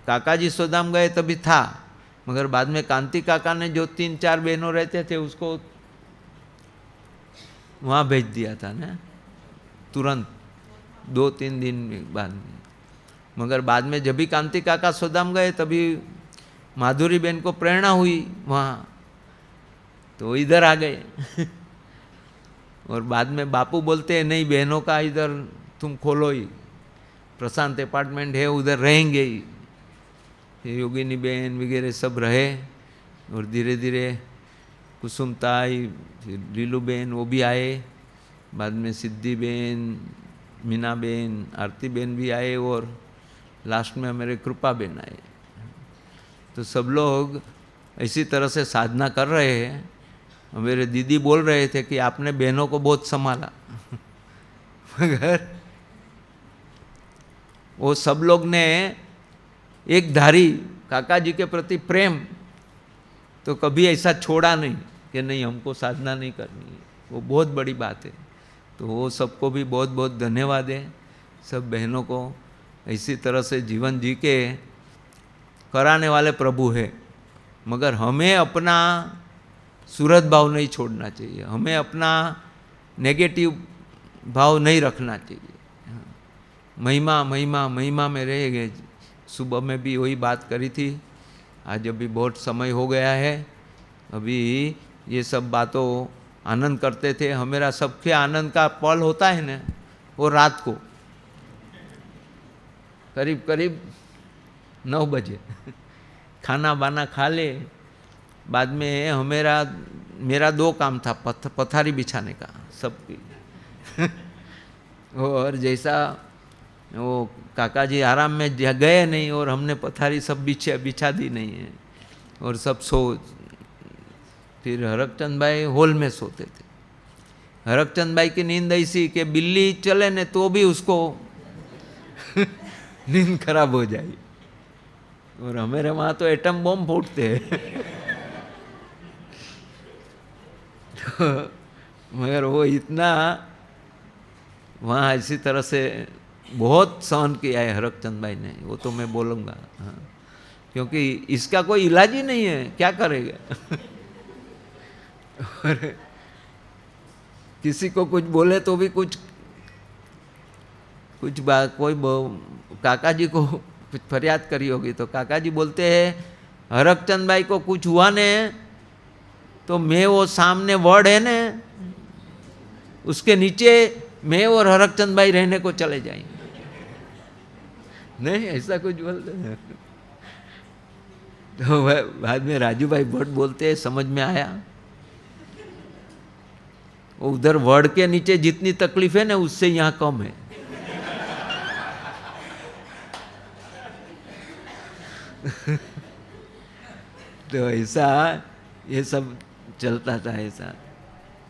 काका जी सोधाम गए तभी था, मगर बाद में कांति काका ने जो 3-4 बहनों रहते थे उसको वहाँ भेज दिया था ना। तुरंत 2-3 दिन बाद में। मगर बाद में जब भी कांति काका सोदाम गए तभी माधुरी बहन को प्रेरणा हुई वहाँ, तो इधर आ गए। और बाद में बापू बोलते हैं नहीं, बहनों का इधर तुम खोलो ही, प्रशांत अपार्टमेंट है उधर रहेंगे ही। योगिनी बहन वगैरह सब रहे और धीरे धीरे कुसुम ताई, फिर लीलू बहन वो भी आए, बाद में सिद्धि बहन, मीना बहन, आरती बहन भी आए और लास्ट में मेरे कृपा बहन आए। तो सब लोग इसी तरह से साधना कर रहे हैं। मेरे दीदी बोल रहे थे कि आपने बहनों को बहुत संभाला। मगर वो सब लोग ने एक धारी काका जी के प्रति प्रेम तो कभी ऐसा छोड़ा नहीं कि नहीं हमको साधना नहीं करनी है। वो बहुत बड़ी बात है। तो वो सबको भी बहुत बहुत धन्यवाद है, सब बहनों को। इसी तरह से जीवन जी के कराने वाले प्रभु है, मगर हमें अपना सूरत भाव नहीं छोड़ना चाहिए, हमें अपना नेगेटिव भाव नहीं रखना चाहिए। महिमा महिमा महिमा में रह गए। सुबह में भी वही बात करी थी। आज अभी बहुत समय हो गया है, अभी ये सब बातों आनंद करते थे। हमारा सबके आनंद का पल होता है ना, वो रात को करीब करीब 9 बजे खाना बाना खा ले। बाद में मेरा 2 काम था, पथारी बिछाने का सबकी। और जैसा वो काका जी आराम में गए नहीं और हमने पथारी सब बिछा दी नहीं है और सब फिर हरकचंद भाई हॉल में सोते थे। हरकचंद भाई की नींद ऐसी कि बिल्ली चले ने तो भी उसको नींद खराब हो जाए। और हमारे वहाँ तो एटम बम फूटते हैं। तो मगर वो इतना वहाँ इसी तरह से बहुत सहन किया है हरकचंद भाई ने, वो तो मैं बोलूँगा। हाँ, क्योंकि इसका कोई इलाज ही नहीं है, क्या करेगा। और किसी को कुछ बोले तो भी कुछ बात, कोई काका जी को कुछ फरियाद करी होगी तो काका जी बोलते हैं हरकचंद भाई को कुछ हुआ ने तो मैं वो सामने वर्ड है ने उसके नीचे मैं और हरकचंद भाई रहने को चले जाएंगे। नहीं ऐसा कुछ बोलते हैं। तो बाद में राजू भाई भट्ट बोलते हैं समझ में आया, वो उधर वर्ड के नीचे जितनी तकलीफ है ना उससे यहाँ कम है। तो ऐसा ये सब चलता था ऐसा।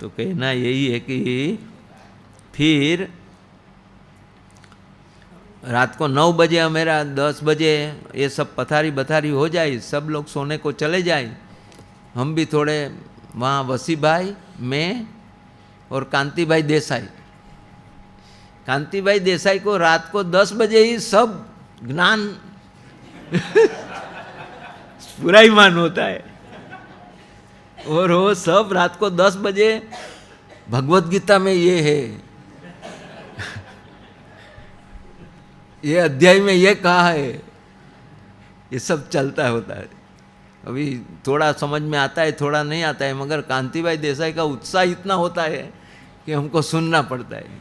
तो कहना यही है कि फिर रात को 9 बजे हमारा 10 बजे ये सब पथारी बथारी हो जाए, सब लोग सोने को चले जाए, हम भी थोड़े वहाँ वसी भाई, मैं और कांति भाई देसाई। कांति भाई देसाई को रात को 10 बजे ही सब ज्ञान पूरा ही मान होता है। और वो सब रात को 10 बजे भगवत गीता में ये है, ये अध्याय में ये कहा है, ये सब चलता होता है। अभी थोड़ा समझ में आता है, थोड़ा नहीं आता है, मगर कांति भाई देसाई का उत्साह इतना होता है कि हमको सुनना पड़ता है।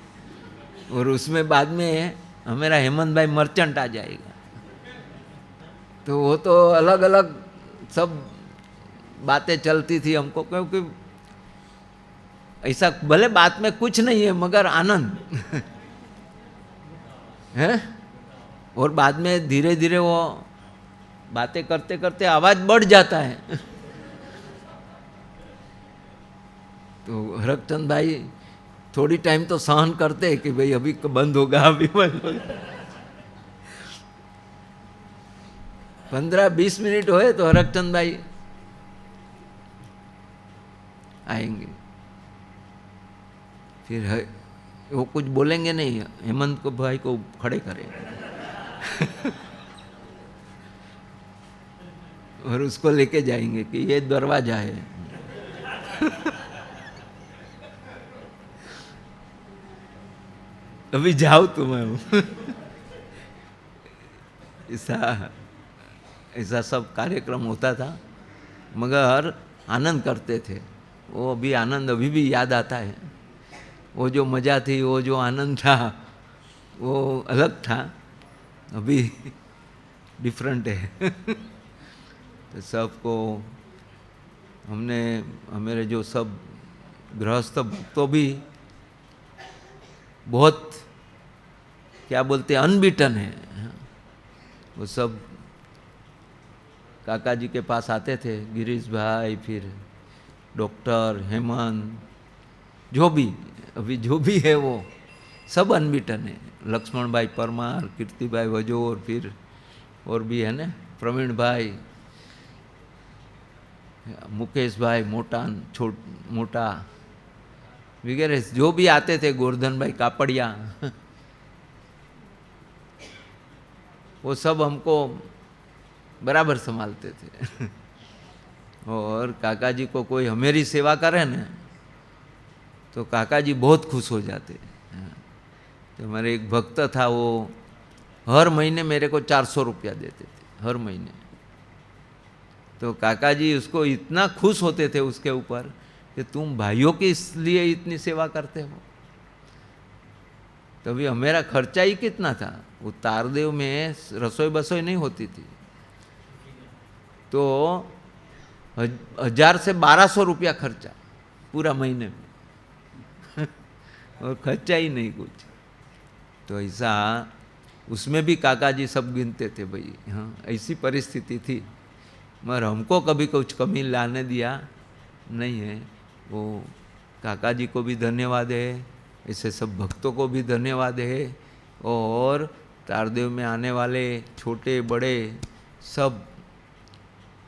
और उसमें बाद में हमारा हेमंत भाई मर्चेंट आ जाएगा, तो वो तो अलग अलग सब बातें चलती थी हमको, क्योंकि ऐसा भले बात में कुछ नहीं है मगर आनंद है। और बाद में धीरे धीरे वो बातें करते करते आवाज बढ़ जाता है। तो हरकचंद भाई थोड़ी टाइम तो सहन करते हैं कि भाई अभी बंद होगा, अभी बंद होगा। 15-20 मिनट होए तो हरकचंद भाई आएंगे। फिर वो कुछ बोलेंगे नहीं, हेमंत को भाई को खड़े करेंगे और उसको लेके जाएंगे कि ये दरवाजा है। अभी जाओ तो मैं हूँ। ऐसा सब कार्यक्रम होता था, मगर आनंद करते थे। वो अभी आनंद अभी भी याद आता है। वो जो मज़ा थी, वो जो आनंद था, वो अलग था, अभी डिफरेंट है। तो सबको हमने, हमारे जो सब गृहस्थ तो भी बहुत क्या बोलते हैं, अनबीटन है। वो सब काका जी के पास आते थे, गिरीश भाई, फिर डॉक्टर हेमंत, जो भी अभी जो भी है वो सब अनबीटन है। लक्ष्मण भाई परमार, कीर्ति भाई वजोर, फिर और भी है ना, प्रवीण भाई, मुकेश भाई मोटा वगैरह जो भी आते थे, गोवर्धन भाई कापड़िया, वो सब हमको बराबर संभालते थे। और काका जी को कोई हमारी सेवा करे न, तो काका जी बहुत खुश हो जाते। तो हमारे एक भक्त था, वो हर महीने मेरे को 400 रुपया देते थे, हर महीने। तो काका जी उसको इतना खुश होते थे उसके ऊपर कि तुम भाइयों के इसलिए इतनी सेवा करते हो। तो अभी हमारा खर्चा ही कितना था, वो तारदेव में रसोई बसोई नहीं होती थी, तो 1000 से 1200 रुपया खर्चा पूरा महीने में। और खर्चा ही नहीं कुछ। तो ऐसा उसमें भी काका जी सब गिनते थे भाई, हाँ ऐसी परिस्थिति थी, मगर हमको कभी कुछ कमी लाने दिया नहीं है। वो काका जी को भी धन्यवाद है, ऐसे सब भक्तों को भी धन्यवाद है। और तारदेव में आने वाले छोटे बड़े सब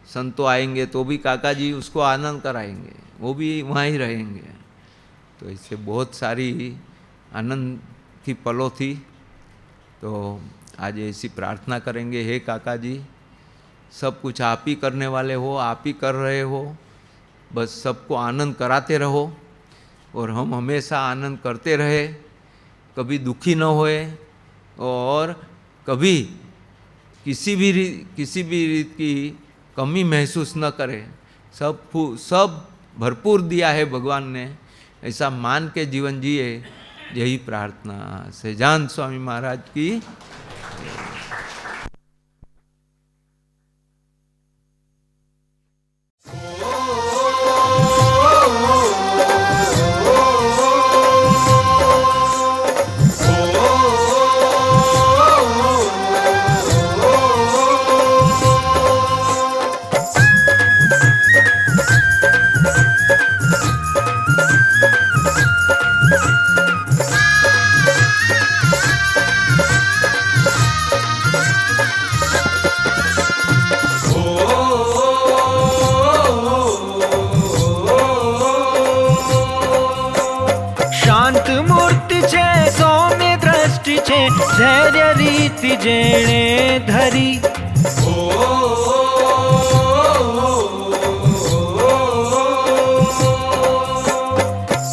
संतों आएंगे तो भी काका जी उसको आनंद कराएंगे, वो भी वहाँ ही रहेंगे। तो इससे बहुत सारी आनंद की पलों थी। तो आज ऐसी प्रार्थना करेंगे, हे काका जी, सब कुछ आप ही करने वाले हो, आप ही कर रहे हो, बस सबको आनंद कराते रहो और हम हमेशा आनंद करते रहे, कभी दुखी न होए और कभी किसी भी रीत की कमी महसूस न करें। सब भरपूर दिया है भगवान ने, ऐसा मान के जीवन जिए। यही प्रार्थना। सहजानंद स्वामी महाराज की। धैर्य रीति जेणे धरी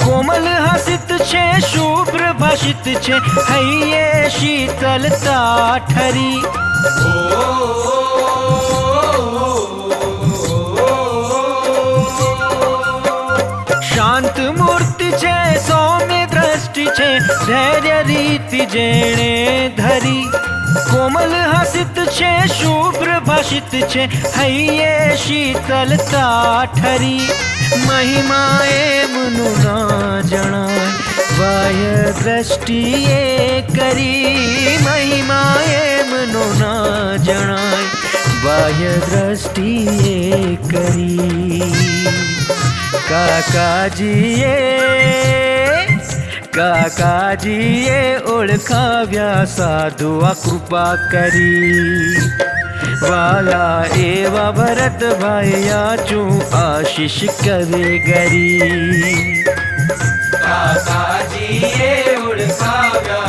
कोमल हसित छे शुभ्र भाषित छे हैये शीतलता ठरी शांत मूर्ति छे सौम्य दृष्टि छे धैर्य रीति जेणे धरी कोमल हसित छे शुभ्र भाषित छे हैये शीतलता ठरी महिमाए मनु ना जणाय बाह्य दृष्टिए करी महिमाए मनु ना जणाय बाह्य दृष्टिए करी काकाजीए ओळखाव्या साधुआ कृपा करी वाला एवा भरत भाईयाचू आशीष करे गरी काकाजीए ओळखाव्या